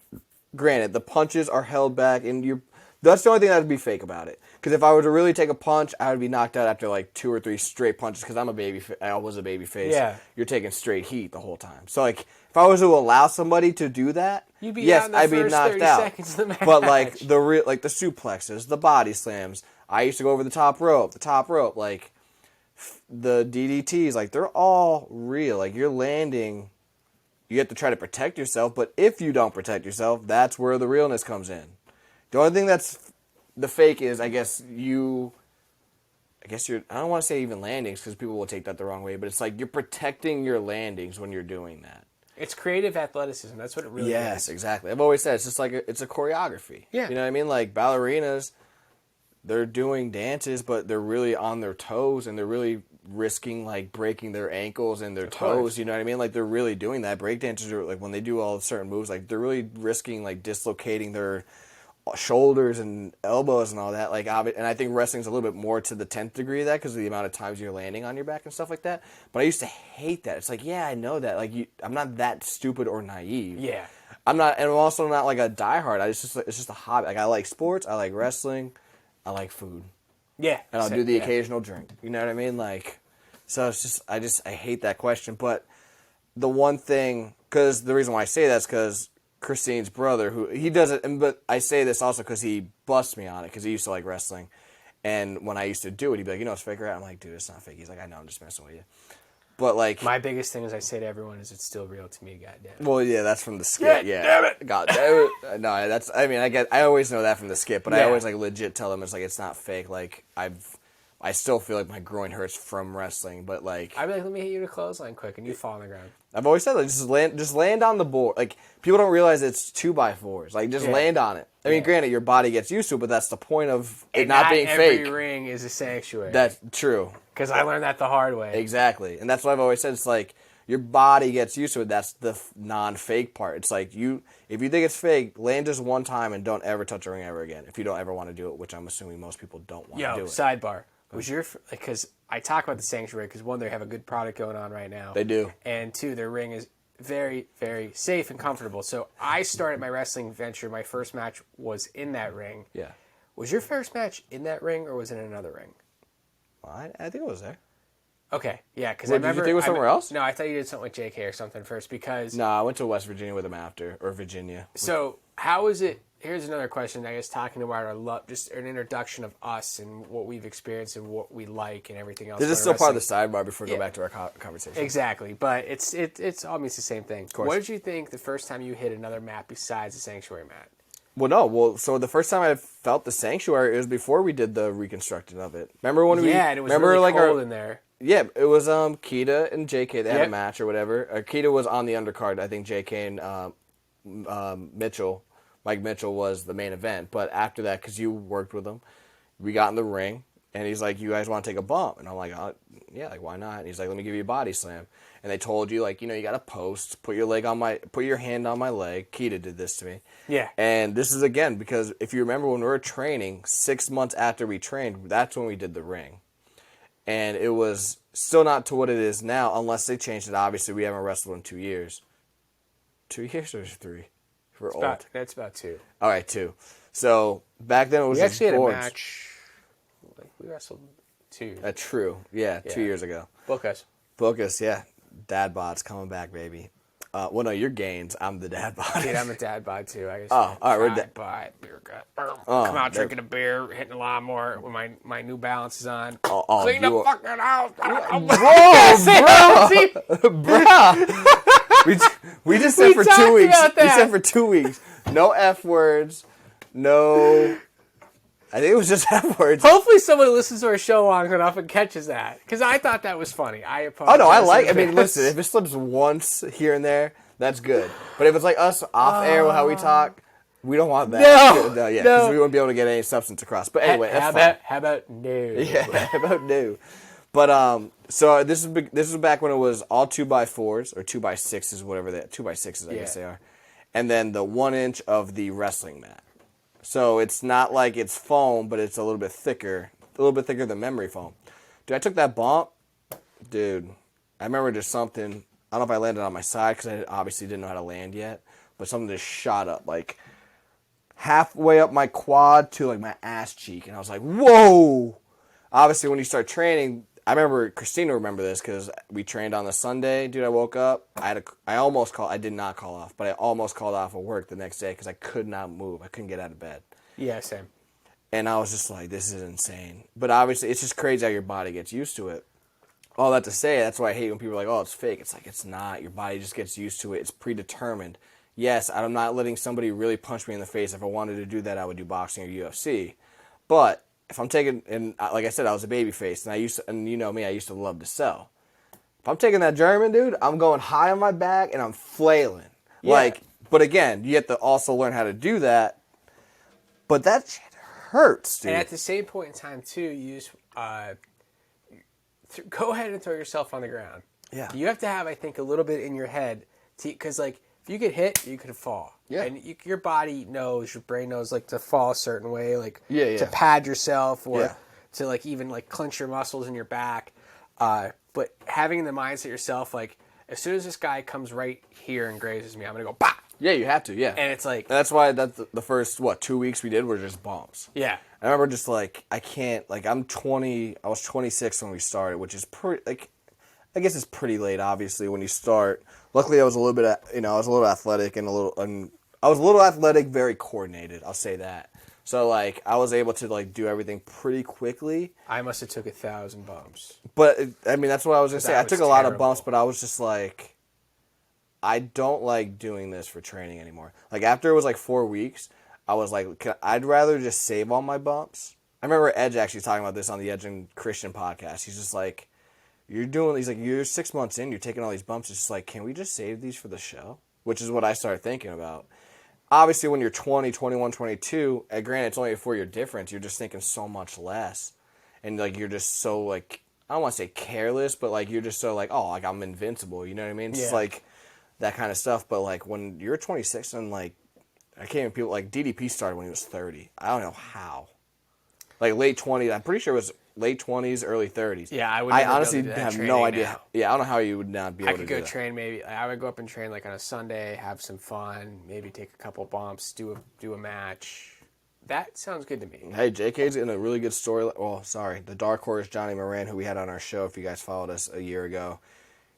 Granted, the punches are held back, and that's the only thing that would be fake about it. Because if I were to really take a punch, I would be knocked out after like 2 or 3 straight punches. Because I was a baby face. Yeah. You're taking straight heat the whole time. So like, if I was to allow somebody to do that, I'd be knocked out. Seconds of the match. But like the suplexes, the body slams. I used to go over the top rope, like the DDTs, like they're all real. Like you're landing, you have to try to protect yourself, but if you don't protect yourself, that's where the realness comes in. The only thing that's the fake is, I don't want to say even landings because people will take that the wrong way, but it's like you're protecting your landings when you're doing that. It's creative athleticism. That's what it really is. Yes, exactly. I've always said it's just like it's a choreography. Yeah. You know what I mean? Like ballerinas, they're doing dances, but they're really on their toes, and they're really risking like breaking their ankles and their toes. You know what I mean? Like they're really doing that. Breakdancers are like when they do all certain moves, like they're really risking like dislocating their shoulders and elbows and all that. Like, and I think wrestling's a little bit more to the 10th degree of that because of the amount of times you're landing on your back and stuff like that. But I used to hate that. It's like, yeah, I know that. Like, I'm not that stupid or naive. Yeah. I'm not, and I'm also not like a diehard. It's just a hobby. Like I like sports. I like wrestling. I like food. Yeah. And I'll do the occasional drink. You know what I mean? Like, so it's just, I hate that question. But the one thing, because the reason why I say that is because Christine's brother, who he does it, but I say this also because he busts me on it because he used to like wrestling. And when I used to do it, he'd be like, it's fake, right? I'm like, dude, it's not fake. He's like, I know, I'm just messing with you. But like, my biggest thing, as I say to everyone, is it's still real to me. Goddamn. Well, yeah, that's from the skit. Yeah, damn it. God damn it. No, that's. I mean, I always know that from the skit, but I always like legit tell them it's not fake. Like I still feel like my groin hurts from wrestling, but like I'd be like, let me hit you with a clothesline quick, and you fall on the ground. I've always said, like, just land on the board. Like people don't realize it's 2x4s. Like just land on it. I mean, granted, your body gets used to it, but that's the point of it not being fake. Every ring is a sanctuary. That's true. Because I learned that the hard way. Exactly. And that's what I've always said. It's like your body gets used to it. That's the non-fake part. It's like if you think it's fake, land just one time and don't ever touch a ring ever again. If you don't ever want to do it, which I'm assuming most people don't want to do it. Sidebar. Because I talk about the sanctuary because one, they have a good product going on right now. They do. And two, their ring is very, very safe and comfortable. So I started my wrestling venture. My first match was in that ring. Yeah. Was your first match in that ring or was it in another ring? Well, I think it was there. Okay, yeah, because I remember. Did you think it was somewhere else? No, I thought you did something with JK or something first because. No, I went to West Virginia with him after, or Virginia. So how is it? Here's another question. I guess talking about our love, just an introduction of us and what we've experienced and what we like and everything else. This is still part of the sidebar before we go back to our conversation. Exactly, but it's almost the same thing. Of course. What did you think the first time you hit another mat besides the sanctuary mat? So the first time I felt the sanctuary, it was before we did the reconstructing of it. Remember when and it was really cold in there. Yeah, it was Keita and JK. They had a match or whatever. Keita was on the undercard. I think JK and Mike Mitchell was the main event. But after that, because you worked with them, we got in the ring. And he's like, you guys want to take a bump? And I'm like, yeah, like, why not? And he's like, let me give you a body slam. And they told you, like, you got to post, put your hand on my leg. Keita did this to me. Yeah. And this is, again, because if you remember when we were training, 6 months after we trained, that's when we did the ring. And it was still not to what it is now, unless they changed it. Obviously, we haven't wrestled in 2 years. 2 years or 3? We're old. That's about 2. All right, 2. So back then it was We just actually had boards. a match. Like, we wrestled 2. That's true. Yeah, 2 years ago. Book us. Yeah. Dad bod's coming back, baby. Well, no, you're Gaines. I'm the dad bod. Dude, I'm a dad bod too. I guess. Oh, all right, we're dad bod, beer gut. Come out drinking a beer, hitting a lawnmower with my New Balances on. Clean the fucking house. Bro. We just said for 2 weeks. We said for 2 weeks. No F words. No. I think it was just F words. Hopefully someone who listens to our show long enough and catches that. Because I thought that was funny. I apologize. Oh, no, I mean, listen, if it slips once here and there, that's good. But if it's like us off air with how we talk, we don't want that. No, because we won't be able to get any substance across. But anyway, how about no? Yeah, how about no? But so this is back when it was all 2x4s or 2x6s, whatever 2x6s I guess they are, and then the 1 inch of the wrestling mat. So it's not like it's foam, but it's a little bit thicker than memory foam. Dude, I took that bump. Dude, I remember just something. I don't know if I landed on my side because I obviously didn't know how to land yet, but something just shot up like halfway up my quad to like my ass cheek, and I was like, "Whoa!" Obviously, when you start training, I remember Christina remember this because we trained on the Sunday. Dude, I woke up. I did not call off, but I almost called off of work the next day because I could not move. I couldn't get out of bed. Yeah, same. And I was just like, this is insane. But obviously, it's just crazy how your body gets used to it. All that to say, that's why I hate when people are like, oh, it's fake. It's like, it's not. Your body just gets used to it. It's predetermined. Yes, I'm not letting somebody really punch me in the face. If I wanted to do that, I would do boxing or UFC. But if I'm taking, and like I said, I was a baby face, and you know me, I used to love to sell. If I'm taking that German, dude, I'm going high on my back and I'm flailing. Yeah. But again, you have to also learn how to do that. But that shit hurts, dude. And at the same point in time, too, you just go ahead and throw yourself on the ground. Yeah. You have to have, I think, a little bit in your head, because like if you get hit, you could fall. Yeah. And your body knows, your brain knows, like to fall a certain way, like to pad yourself or to like even like clench your muscles in your back. But having the mindset yourself, like as soon as this guy comes right here and grazes me, I'm gonna go bah. Yeah, you have to. Yeah. And it's like that's why the first 2 weeks we did were just bumps. Yeah. I remember just like I can't like I'm 20. I was 26 when we started, which is pretty like. I guess it's pretty late, obviously, when you start. Luckily, I was a little bit, I was a little athletic and I was a little athletic, very coordinated. I'll say that. So, like, I was able to like do everything pretty quickly. I must have took 1,000 bumps. But I mean, that's what I was gonna say. I took a lot of bumps, terrible. but I was just like, I don't like doing this for training anymore. Like after it was like 4 weeks, I was like, I'd rather just save all my bumps. I remember Edge actually talking about this on the Edge and Christian podcast. He's just like. He's like, you're 6 months in, you're taking all these bumps. It's just like, can we just save these for the show? Which is what I started thinking about. Obviously, when you're 20, 21, 22, granted, it's only a 4-year difference, you're just thinking so much less. And, like, you're just so, like, I don't want to say careless, but, like, you're just so, like, oh, like, I'm invincible. You know what I mean? It's just, like, that kind of stuff. But, like, when you're 26 and, like, I can't even people, like, DDP started when he was 30. I don't know how. Like, late 20s, I'm pretty sure it was late 20s, early 30s. Yeah, I would. I honestly have no idea. Now. Yeah, I don't know how you would not be able to do that. I could go train maybe. I would go up and train like on a Sunday, have some fun, maybe take a couple bumps, do a match. That sounds good to me. Hey, JK's in a really good story. Well, sorry, the Dark Horse Johnny Moran, who we had on our show, if you guys followed us a year ago,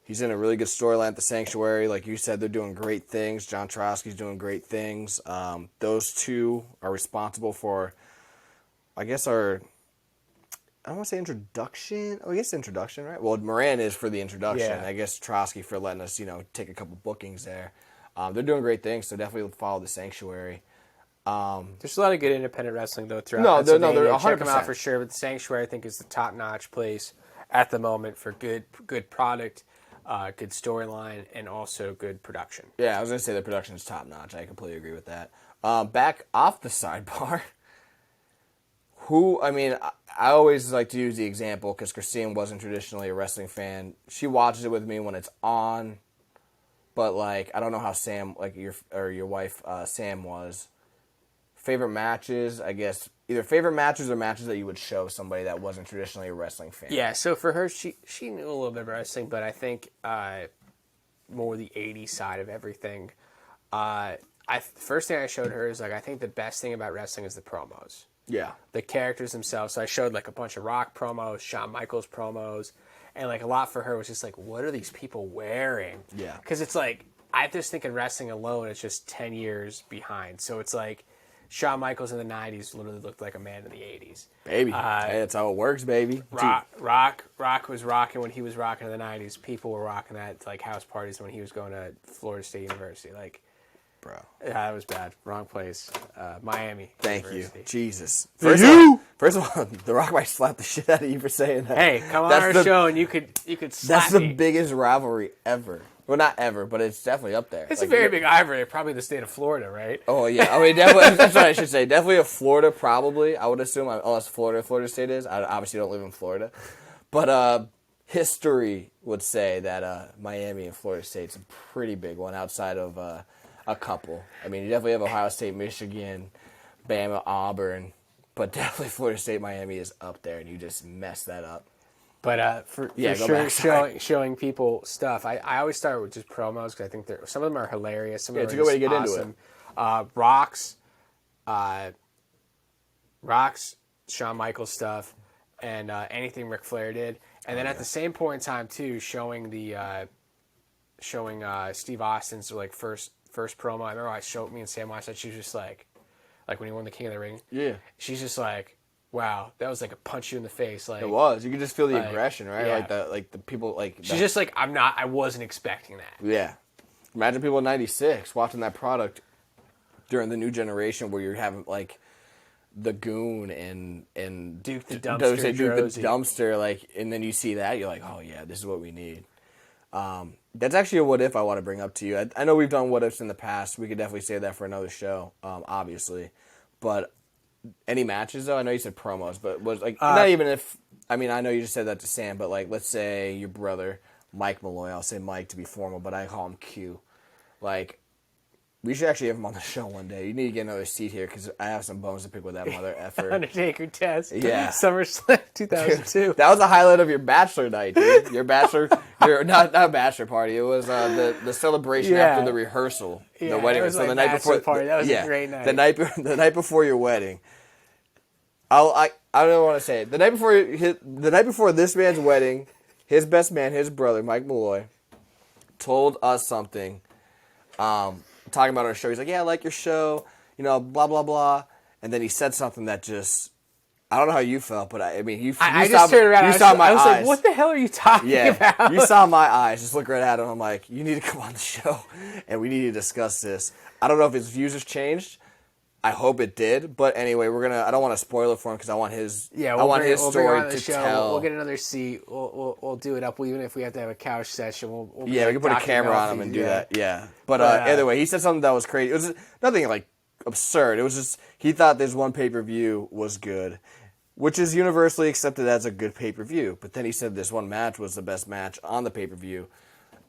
he's in a really good storyline at the Sanctuary. Like you said, they're doing great things. John Trotsky's doing great things. Those two are responsible for, I guess, I don't want to say introduction. Oh, I guess introduction, right? Well, Moran is for the introduction. Yeah. I guess Trotsky for letting us, take a couple bookings there. They're doing great things, so definitely follow the Sanctuary. There's a lot of good independent wrestling, though, throughout they're Pennsylvania. 100%. Check them out for sure. But the Sanctuary, I think, is the top-notch place at the moment for good product, good storyline, and also good production. Yeah, I was going to say the production is top-notch. I completely agree with that. Back off the sidebar. I mean, I always like to use the example because Christine wasn't traditionally a wrestling fan. She watches it with me when it's on, but like I don't know how Sam, like your wife Sam was. Favorite matches, I guess, either favorite matches or matches that you would show somebody that wasn't traditionally a wrestling fan. Yeah, so for her, she knew a little bit of wrestling, but I think more the 80s side of everything. First thing I showed her is like I think the best thing about wrestling is the promos. Yeah. The characters themselves. So I showed like a bunch of Rock promos, Shawn Michaels promos, and like a lot for her was just like, what are these people wearing? Yeah. Because it's like I just think in wrestling alone, it's just 10 years behind. So it's like Shawn Michaels in the 90s literally looked like a man in the 80s. Baby. Hey, that's how it works, baby. Rock was rocking when he was rocking in the 90s. People were rocking that like house parties when he was going to Florida State University. Like, bro. Yeah, that was bad. Wrong place. Miami. Thank University. you. Jesus. First of all, The Rock might slap the shit out of you for saying that. Hey, come on our show and you could slap That's the me. biggest rivalry ever. Well, not ever, but it's definitely up there. It's like, a very big rivalry. Probably the state of Florida, right? Oh, yeah. I mean, definitely, that's what I should say. Definitely a Florida, probably. I would assume, unless Florida State is. I obviously don't live in Florida. But history would say that Miami and Florida State's a pretty big one outside of a couple. I mean, you definitely have Ohio State, Michigan, Bama, Auburn. But definitely Florida State, Miami is up there, and you just mess that up. But for sure, showing people stuff, I always start with just promos because I think some of them are hilarious. Some of them it's a are good way to get awesome. into it. Rock's Shawn Michaels stuff, and anything Ric Flair did, and then at the same point in time too, showing Steve Austin's like first promo. I remember me and Sam watched that. She was just like when he won the King of the Ring. Yeah, she's just like, wow, that was like a punch you in the face. Like it was. You could just feel the aggression, right? Yeah. Like the people like. She's just like, I wasn't expecting that. Yeah, imagine people in '96 watching that product during the new generation, where you're having like the Goon and Duke the Dumpster, like, and then you see that, you're like, oh yeah, this is what we need. That's actually a what if I want to bring up to you. I know we've done what ifs in the past. We could definitely save that for another show, obviously, but. Any matches though? I know you said promos, but was like not even if. I mean, I know you just said that to Sam, but like, let's say your brother Mike Malloy. I'll say Mike to be formal, but I call him Q. Like, we should actually have him on the show one day. You need to get another seat here because I have some bones to pick with that mother effer. Undertaker test. Yeah. SummerSlam 2002. That was a highlight of your bachelor night, dude. Your not bachelor party. It was the celebration after the rehearsal, the wedding. It was so like the night before party. That was a great night. The night before your wedding. I don't want to say it. The night before this man's wedding, his best man, his brother Mike Malloy, told us something. Talking about our show, he's like, "Yeah, I like your show," blah blah blah, and then he said something that just. I don't know how you felt, but I mean, I just turned around. You saw my eyes. I was like, "What the hell are you talking about?" You saw my eyes. Just look right at him. I'm like, "You need to come on the show, and we need to discuss this." I don't know if his views have changed. I hope it did, but anyway, I don't want to spoil it for him because I want his. Yeah, I want his story to to tell. We'll get another seat. We'll do it up. Even if we have to have a couch session, we'll we can put a camera on him and do that. Yeah, but either way, he said something that was crazy. It was nothing like absurd. It was just he thought this one pay-per-view was good, which is universally accepted as a good pay-per-view. But then he said this one match was the best match on the pay-per-view,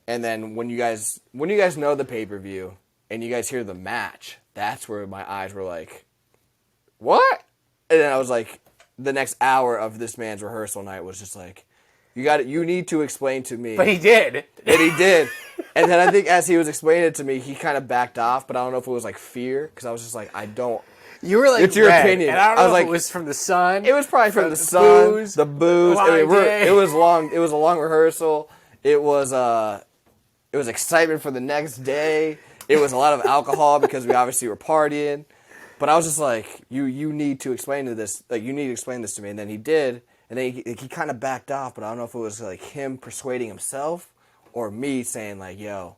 and then when you guys know the pay-per-view and you guys hear the match, that's where my eyes were like, what? And then I was like, the next hour of this man's rehearsal night was just like, you need to explain to me. But he did. And he did. And then I think as he was explaining it to me, he kind of backed off, but I don't know if it was like fear, because I was just like, I don't. You were like, it's your opinion. And I don't know if it was from the sun. It was probably from the sun, the booze. It was long. It was a long rehearsal. It was excitement for the next day. It was a lot of alcohol because we obviously were partying. But I was just like, you need to explain this to me. And then he did. And then he kind of backed off. But I don't know if it was like him persuading himself or me saying like, yo,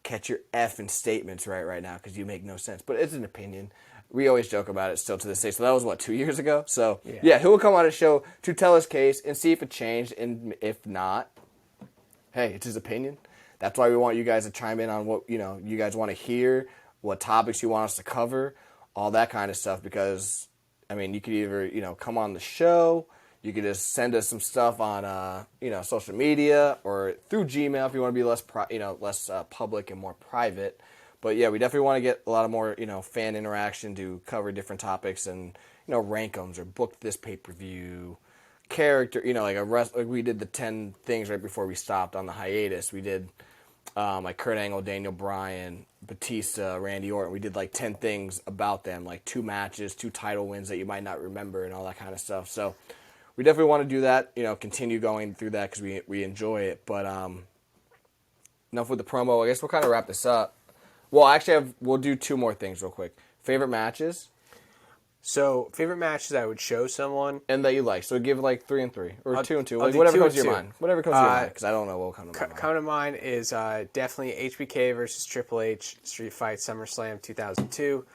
catch your effing statements right now because you make no sense. But it's an opinion. We always joke about it still to this day. So that was, 2 years ago? So, yeah, he will come on a show to tell his case and see if it changed. And if not, hey, it's his opinion. That's why we want you guys to chime in on what, you guys want to hear, what topics you want us to cover, all that kind of stuff, because I mean, you could either, come on the show. You could just send us some stuff on, social media or through Gmail if you want to be less, less public and more private. But yeah, we definitely want to get a lot of more, fan interaction to cover different topics and, rank 'ems or book this pay-per-view character, like we did the 10 things right before we stopped on the hiatus. We did like Kurt Angle, Daniel Bryan, Batista, Randy Orton. We did like 10 things about them, like 2 matches, 2 title wins that you might not remember and all that kind of stuff. So we definitely want to do that, continue going through that because we enjoy it. But enough with the promo. I guess we'll kind of wrap this up. Well, actually, we'll do 2 more things real quick. Favorite matches? So, favorite matches I would show someone. And that you like. So give like 3 and 3. Or 2 and 2. Like do whatever 2 comes to and your 2. mind. Whatever comes to your mind. Because I don't know what will come to my mind. Coming to mind is definitely HBK versus Triple H Street Fight SummerSlam 2002.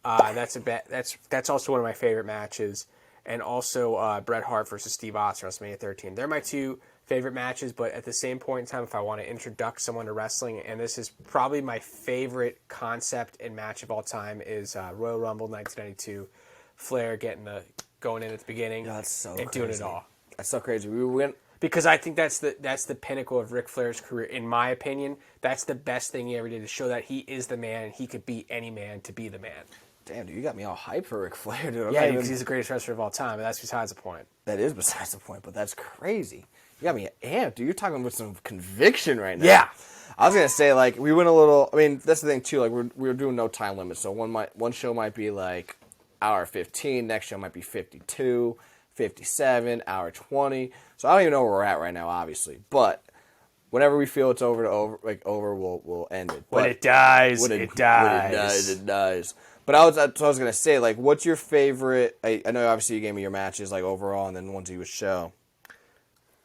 That's also one of my favorite matches. And also Bret Hart versus Steve Austin WrestleMania 13. They're my 2 favorite matches, but at the same point in time, if I want to introduce someone to wrestling, and this is probably my favorite concept and match of all time, is Royal Rumble 1992. Flair going in at the beginning, that's so and crazy. doing it all. That's so crazy. We went because I think that's the pinnacle of Ric Flair's career, in my opinion. That's the best thing he ever did, to show that he is the man and he could beat any man to be the man. Damn, dude, you got me all hyped for Ric Flair, dude. Yeah, because he's the greatest wrestler of all time, but that's besides the point. That is besides the point, but that's crazy. You got me amped, dude. You're talking with some conviction right now. Yeah. I was gonna say, like, we went a little. I mean, that's the thing too. Like, we're doing no time limit, so one show might be like hour 15, next show might be 52, 57, hour 20. So I don't even know where we're at right now, obviously. But whenever we feel it's over, we'll end it. When it dies, it dies. It dies. But I was gonna say, like, what's your favorite? I know obviously you gave me your matches, like, overall, and then ones you would show.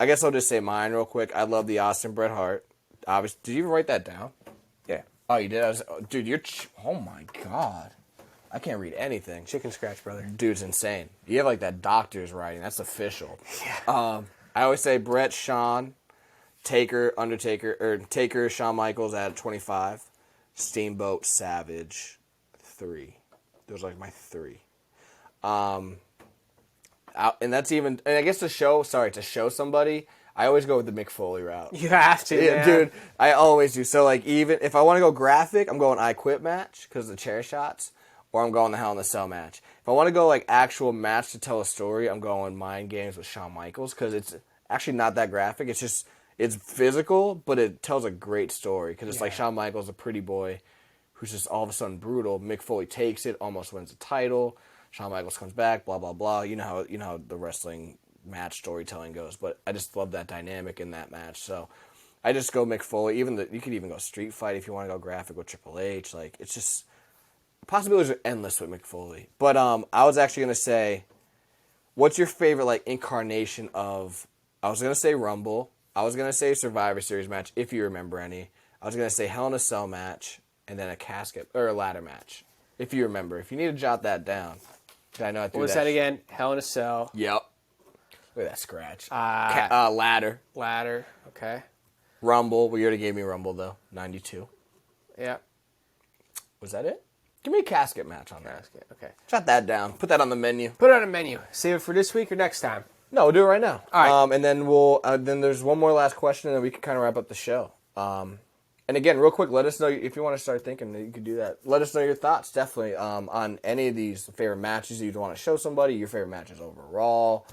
I guess I'll just say mine real quick. I love the Austin Bret Hart. Obviously, did you even write that down? Yeah. Oh, you did. Dude, oh my god. I can't read anything. Chicken scratch, brother. Dude's insane. You have like that doctor's writing. That's official. Yeah. I always say Brett, Shawn, Taker, Taker, Shawn Michaels at 25, Steamboat, Savage, 3. Those are like my 3. And that's even. And I guess to show somebody, I always go with the Mick Foley route. You have to, yeah, man. dude. I always do. So like, even if I want to go graphic, I'm going I Quit match because of the chair shots. Or I'm going the Hell in a Cell match. If I want to go like actual match to tell a story, I'm going Mind Games with Shawn Michaels because it's actually not that graphic. It's physical, but it tells a great story because it's like Shawn Michaels, a pretty boy, who's just all of a sudden brutal. Mick Foley takes it, almost wins the title. Shawn Michaels comes back, blah blah blah. You know how the wrestling match storytelling goes. But I just love that dynamic in that match. So I just go Mick Foley. You could even go Street Fight if you want to go graphic with Triple H. Like, it's just. Possibilities are endless with Mick Foley. But I was actually going to say, what's your favorite like incarnation of, I was going to say Rumble. I was going to say Survivor Series match, if you remember any. I was going to say Hell in a Cell match, and then a casket, or a ladder match, if you remember. If you need to jot that down. I know I threw What was that again? Hell in a Cell. Yep. Look at that scratch. Ladder. Ladder, okay. Rumble. We already gave me Rumble, though. 92. Yeah. Was that it? Give me a casket match on that. Casket, okay. Jot that down. Put that on the menu. Put it on a menu. Save it for this week or next time? No, we'll do it right now. All right. And then then there's one more last question, and then we can kind of wrap up the show. And again, real quick, let us know if you want to start thinking that you could do that. Let us know your thoughts, definitely, on any of these favorite matches you'd want to show somebody, your favorite matches overall,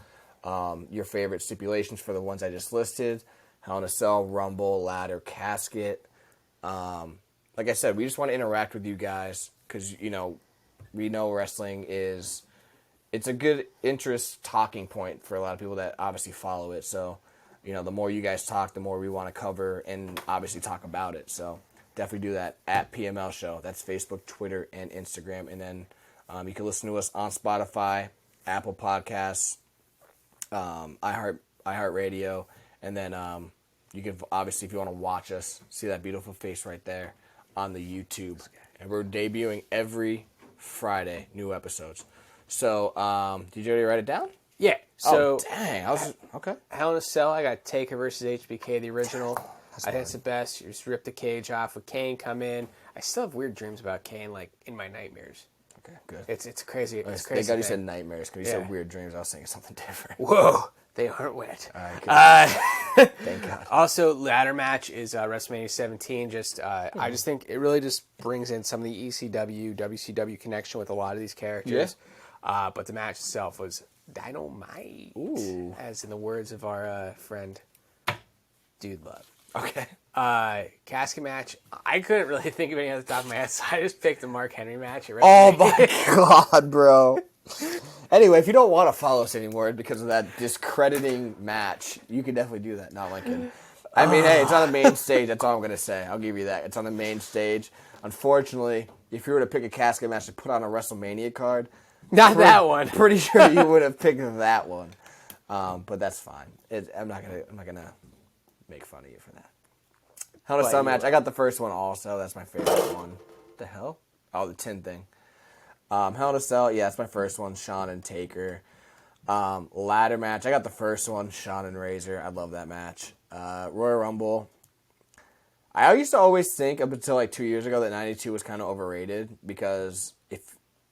your favorite stipulations for the ones I just listed, Hell in a Cell, Rumble, Ladder, Casket. Like I said, we just want to interact with you guys because, we know wrestling it's a good interest talking point for a lot of people that obviously follow it. So, the more you guys talk, the more we want to cover and obviously talk about it. So definitely do that at PML Show. That's Facebook, Twitter, and Instagram. And then you can listen to us on Spotify, Apple Podcasts, iHeartRadio. And then you can, obviously, if you want to watch us, see that beautiful face right there on the YouTube. And we're debuting every Friday, new episodes. So, did you already write it down? Yeah. So, dang. Okay. Hell in a Cell, I got Taker versus HBK, the original. I think it's the best. You just rip the cage off with Kane come in. I still have weird dreams about Kane, like, in my nightmares. Okay, good. It's crazy. It's Thank crazy. God you said nightmares, because you said Yeah. weird dreams. I was thinking something different. Whoa, they aren't wet. All right, good. Thank God. Also, ladder match is WrestleMania 17. I just think it really just brings in some of the ECW, WCW connection with a lot of these characters. Yeah. But the match itself was dynamite, Ooh. as in the words of our friend Dude Love. Okay. Casket match. I couldn't really think of any off the top of my head, so I just picked the Mark Henry match. At Oh WrestleMania. my God, bro. Anyway, if you don't want to follow us anymore because of that discrediting match, you can definitely do that. Not like it. I mean, hey, it's on the main stage. That's all I'm going to say. I'll give you that. It's on the main stage. Unfortunately, if you were to pick a casket match to put on a WrestleMania card, Not that one. Pretty sure you would have picked that one. But that's fine. I'm not gonna make fun of you for that. Hell in a Cell match. I got the first one also. That's my favorite one. What the hell? Oh, the 10 thing. Hell in a Cell. Yeah, that's my first one. Shawn and Taker. Ladder match. I got the first one. Shawn and Razor. I love that match. Royal Rumble. I used to always think up until like 2 years ago that 92 was kind of overrated, because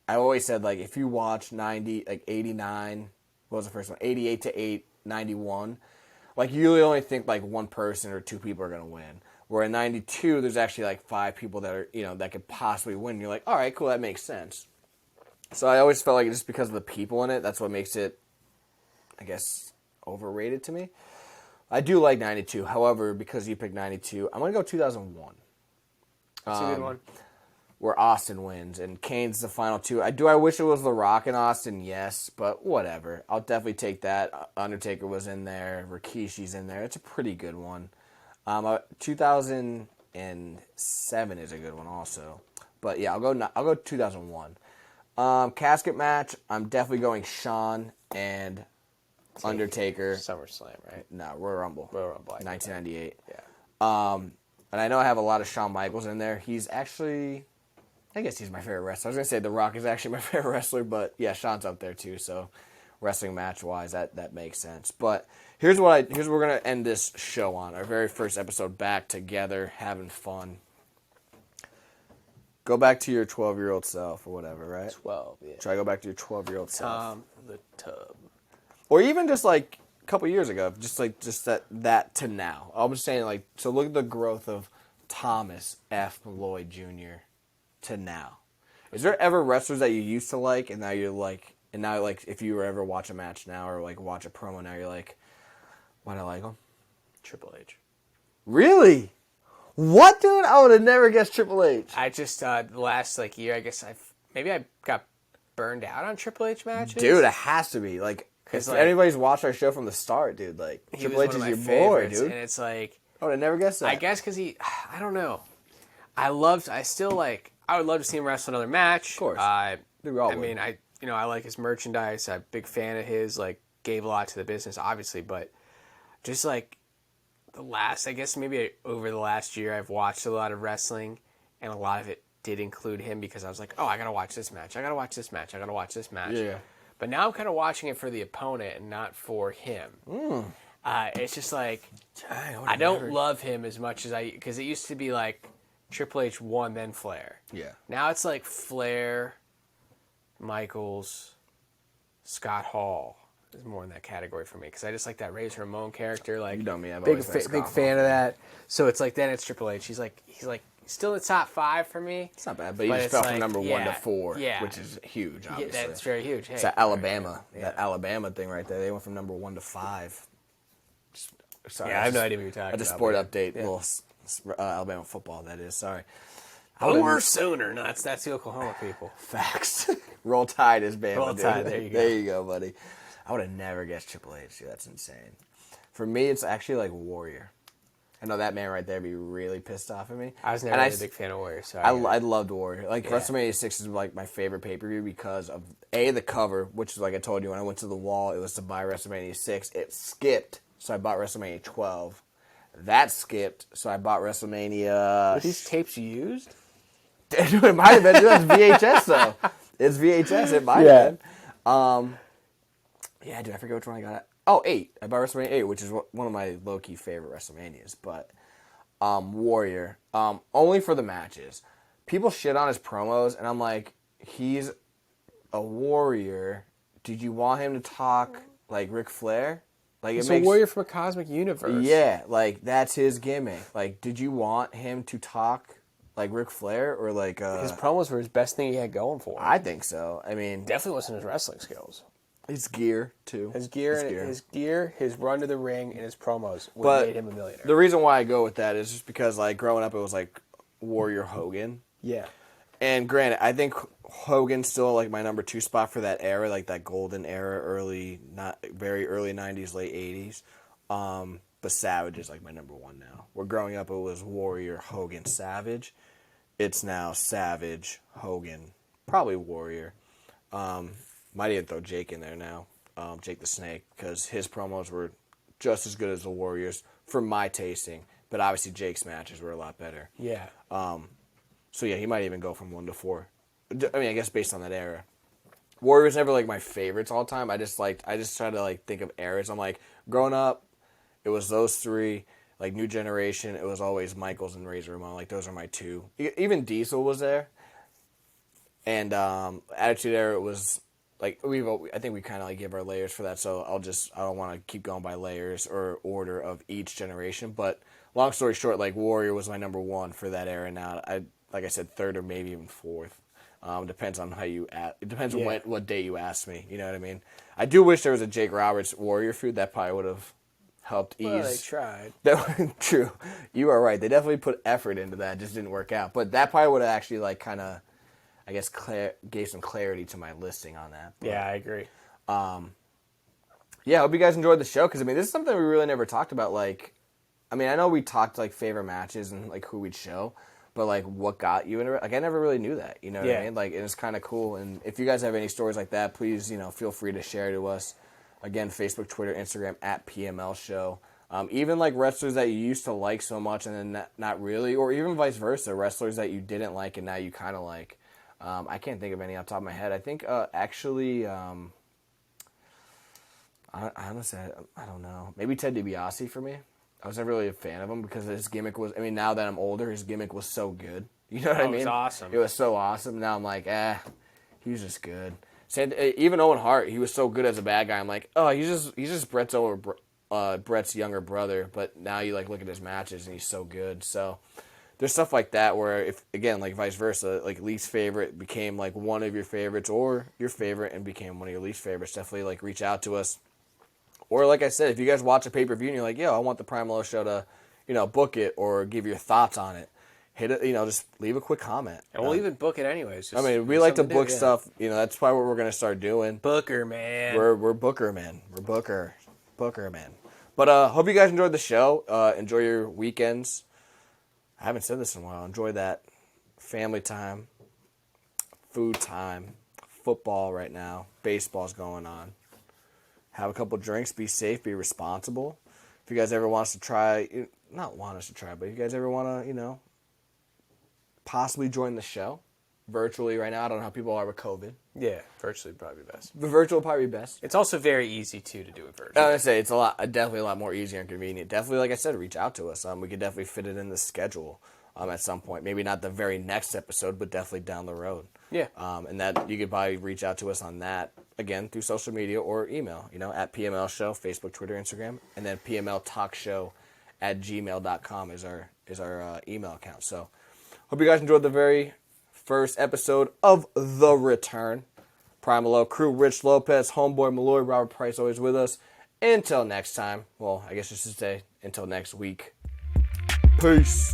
I always said, like, if you watch 90, like 89, what was the first one? 88 to 91. Like, you really only think like one person or two people are going to win. Where in 92, there's actually like 5 people that are, that could possibly win. You're like, all right, cool, that makes sense. So I always felt like just because of the people in it, that's what makes it, I guess, overrated to me. I do like 92. However, because you picked 92, I'm going to go 2001. That's a good one. Where Austin wins, and Kane's the final 2. I wish it was The Rock and Austin, yes, but whatever. I'll definitely take that. Undertaker was in there. Rikishi's in there. It's a pretty good one. 2007 is a good one also. But yeah, I'll go 2001. Casket match, I'm definitely going Shawn and Undertaker. SummerSlam, right? No, Royal Rumble. Royal Rumble. 1998. Yeah. And I know I have a lot of Shawn Michaels in there. He's actually, I guess he's my favorite wrestler. I was going to say The Rock is actually my favorite wrestler, but yeah, Shawn's up there too. So wrestling match-wise, that makes sense. But here's what we're going to end this show on. Our very first episode back together, having fun. Go back to your 12-year-old self or whatever, right? 12, yeah. Try to go back to your 12-year-old self. Tom the Tub. Or even just like a couple years ago, just that to now. I'm just saying, like, so look at the growth of Thomas F. Malloy Jr. to now. Is there ever wrestlers that you used to like, and now you're like, if you ever watch a match now or like watch a promo now, you're like, why do I like him? Triple H. Really? What, dude? I would have never guessed Triple H. I just the last year, I guess I got burned out on Triple H matches. Dude, it has to be like. If anybody's watched our show from the start, dude, like, Triple H is your boy, dude. And it's like, I would have never guessed that. I guess because I don't know. I would love to see him wrestle another match. Of course. I would. mean, I like his merchandise. I'm a big fan of his, gave a lot to the business, obviously, but just I guess maybe over the last year, I've watched a lot of wrestling, and a lot of it did include him because I was like, oh, I got to watch this match. I got to watch this match. I got to watch this match. Yeah. But now I'm kind of watching it for the opponent and not for him. It's just like, I don't love him as much as because it used to be like Triple H won, then Flair. Yeah. Now it's like Flair, Michaels, Scott Hall is more in that category for me because I just like that Razor Ramon character. Like, you know me, I'm big fan of that. So it's like then it's Triple H. He's still in the top 5 for me. It's not bad, but you just fell from number 1 to 4, which is huge, obviously. Yeah, that's very huge. Hey, it's that Alabama, that Alabama thing right there. They went from number 1 to 5. Sorry, I have no idea what you're talking about. Just sport update, little Alabama football, that is. Sorry. Or Sooner. No, that's the Oklahoma people. Facts. Roll Tide is Bama. Roll Tide, there you go. There you go, buddy. I would have never guessed Triple H. Dude, that's insane. For me, it's actually like Warrior. I know that man right there would be really pissed off at me. I was never a big fan of Warrior. So I loved Warrior. WrestleMania 6 is like my favorite pay-per-view because of, the cover, which is like I told you, when I went to the wall, it was to buy WrestleMania 6. It skipped, so I bought WrestleMania 12. That skipped, so I bought WrestleMania... Were these tapes used? It might have been. That's VHS, though. It's VHS. It might have been. Yeah, dude, I forget which one I got. Oh, 8. I bought WrestleMania 8, which is one of my low-key favorite WrestleManias. But Warrior, only for the matches. People shit on his promos, and I'm like, he's a warrior. Did you want him to talk like Ric Flair? Like He's a warrior from a cosmic universe. Yeah, like that's his gimmick. Like, did you want him to talk like Ric Flair or like His promos were his best thing he had going for him. I think so. I mean, Definitely wasn't his wrestling skills. his gear too. His gear, his run to the ring, and his promos would But have made him a millionaire. the reason why I go with that is just because like growing up, it was like Warrior Hogan. Yeah. And granted, I think Hogan's still like my number 2 spot for that era, like that golden era, very early 90s, late 80s. But Savage is like my number 1 now. Where growing up, it was Warrior, Hogan, Savage. It's now Savage, Hogan, probably Warrior. Might even throw Jake in there now, Jake the Snake, because his promos were just as good as the Warriors for my tasting. But obviously Jake's matches were a lot better. Yeah. So yeah, he might even go from 1 to 4. I mean, I guess based on that era. Warriors never like my favorites all time. I just try to like think of eras. I'm like, growing up, it was those 3. Like New Generation, it was always Michaels and Razor Ramon. Like those are my 2. Even Diesel was there. And Attitude Era, it was like I think we kind of like give our layers for that. So I don't want to keep going by layers or order of each generation. But long story short, like Warrior was my number 1 for that era. Now like I said, 3rd or maybe even 4th. Depends on how you it depends on what day you ask me. You know what I mean? I do wish there was a Jake Roberts Warrior feud. That probably would have helped ease. Well, they tried. True. You are right. They definitely put effort into that. It just didn't work out. But that probably would have actually like kind of, I guess, gave some clarity to my listing on that. But, yeah, I agree. yeah, I hope you guys enjoyed the show because I mean this is something we really never talked about. Like, I mean I know we talked like favorite matches and like who we'd show. But, like, what got you into it? Like, I never really knew that, you know what I mean? Like, it's kind of cool. And if you guys have any stories like that, please, feel free to share to us. Again, Facebook, Twitter, Instagram, at PML Show. Even, like, wrestlers that you used to like so much and then not really. Or even vice versa, wrestlers that you didn't like and now you kind of like. I can't think of any off the top of my head. I think, actually, honestly, I don't know. Maybe Ted DiBiase for me. I was never really a fan of him because his gimmick was, I mean, now that I'm older, his gimmick was so good. You know what I mean? It was awesome. It was so awesome. Now I'm like, he was just good. Even Owen Hart, he was so good as a bad guy. I'm like, oh, he's just Brett's younger brother. But now you like look at his matches and he's so good. So there's stuff like that where if, again, like vice versa, like least favorite became like one of your favorites or your favorite and became one of your least favorites. Definitely like reach out to us. Or like I said, if you guys watch a pay-per-view and you're like, yo, I want the PML Show to, book it or give your thoughts on it, hit it, just leave a quick comment. And we'll even book it anyways. I mean, we like to book stuff. That's probably what we're going to start doing. Booker, man. We're Booker, man. We're Booker, man. But hope you guys enjoyed the show. Enjoy your weekends. I haven't said this in a while. Enjoy that family time, food time, football right now, baseball's going on. Have a couple drinks, be safe, be responsible. If you guys ever want us to try, not want us to try, but if you guys ever want to, possibly join the show virtually right now. I don't know how people are with COVID. Yeah, virtually probably best. The virtual probably best. It's also very easy, too, to do it virtually. I was going to say, it's definitely a lot more easier and convenient. Definitely, like I said, reach out to us. We could definitely fit it in the schedule at some point. Maybe not the very next episode, but definitely down the road. Yeah. And that you could probably reach out to us on that, again, through social media or email, at PML Show, Facebook, Twitter, Instagram, and then PMLTalkShow@gmail.com is our email account. So hope you guys enjoyed the very first episode of The Return. PML Crew, Rich Lopez, Homeboy Malloy, Robert Price always with us. Until next time, well, I guess I should say until next week. Peace.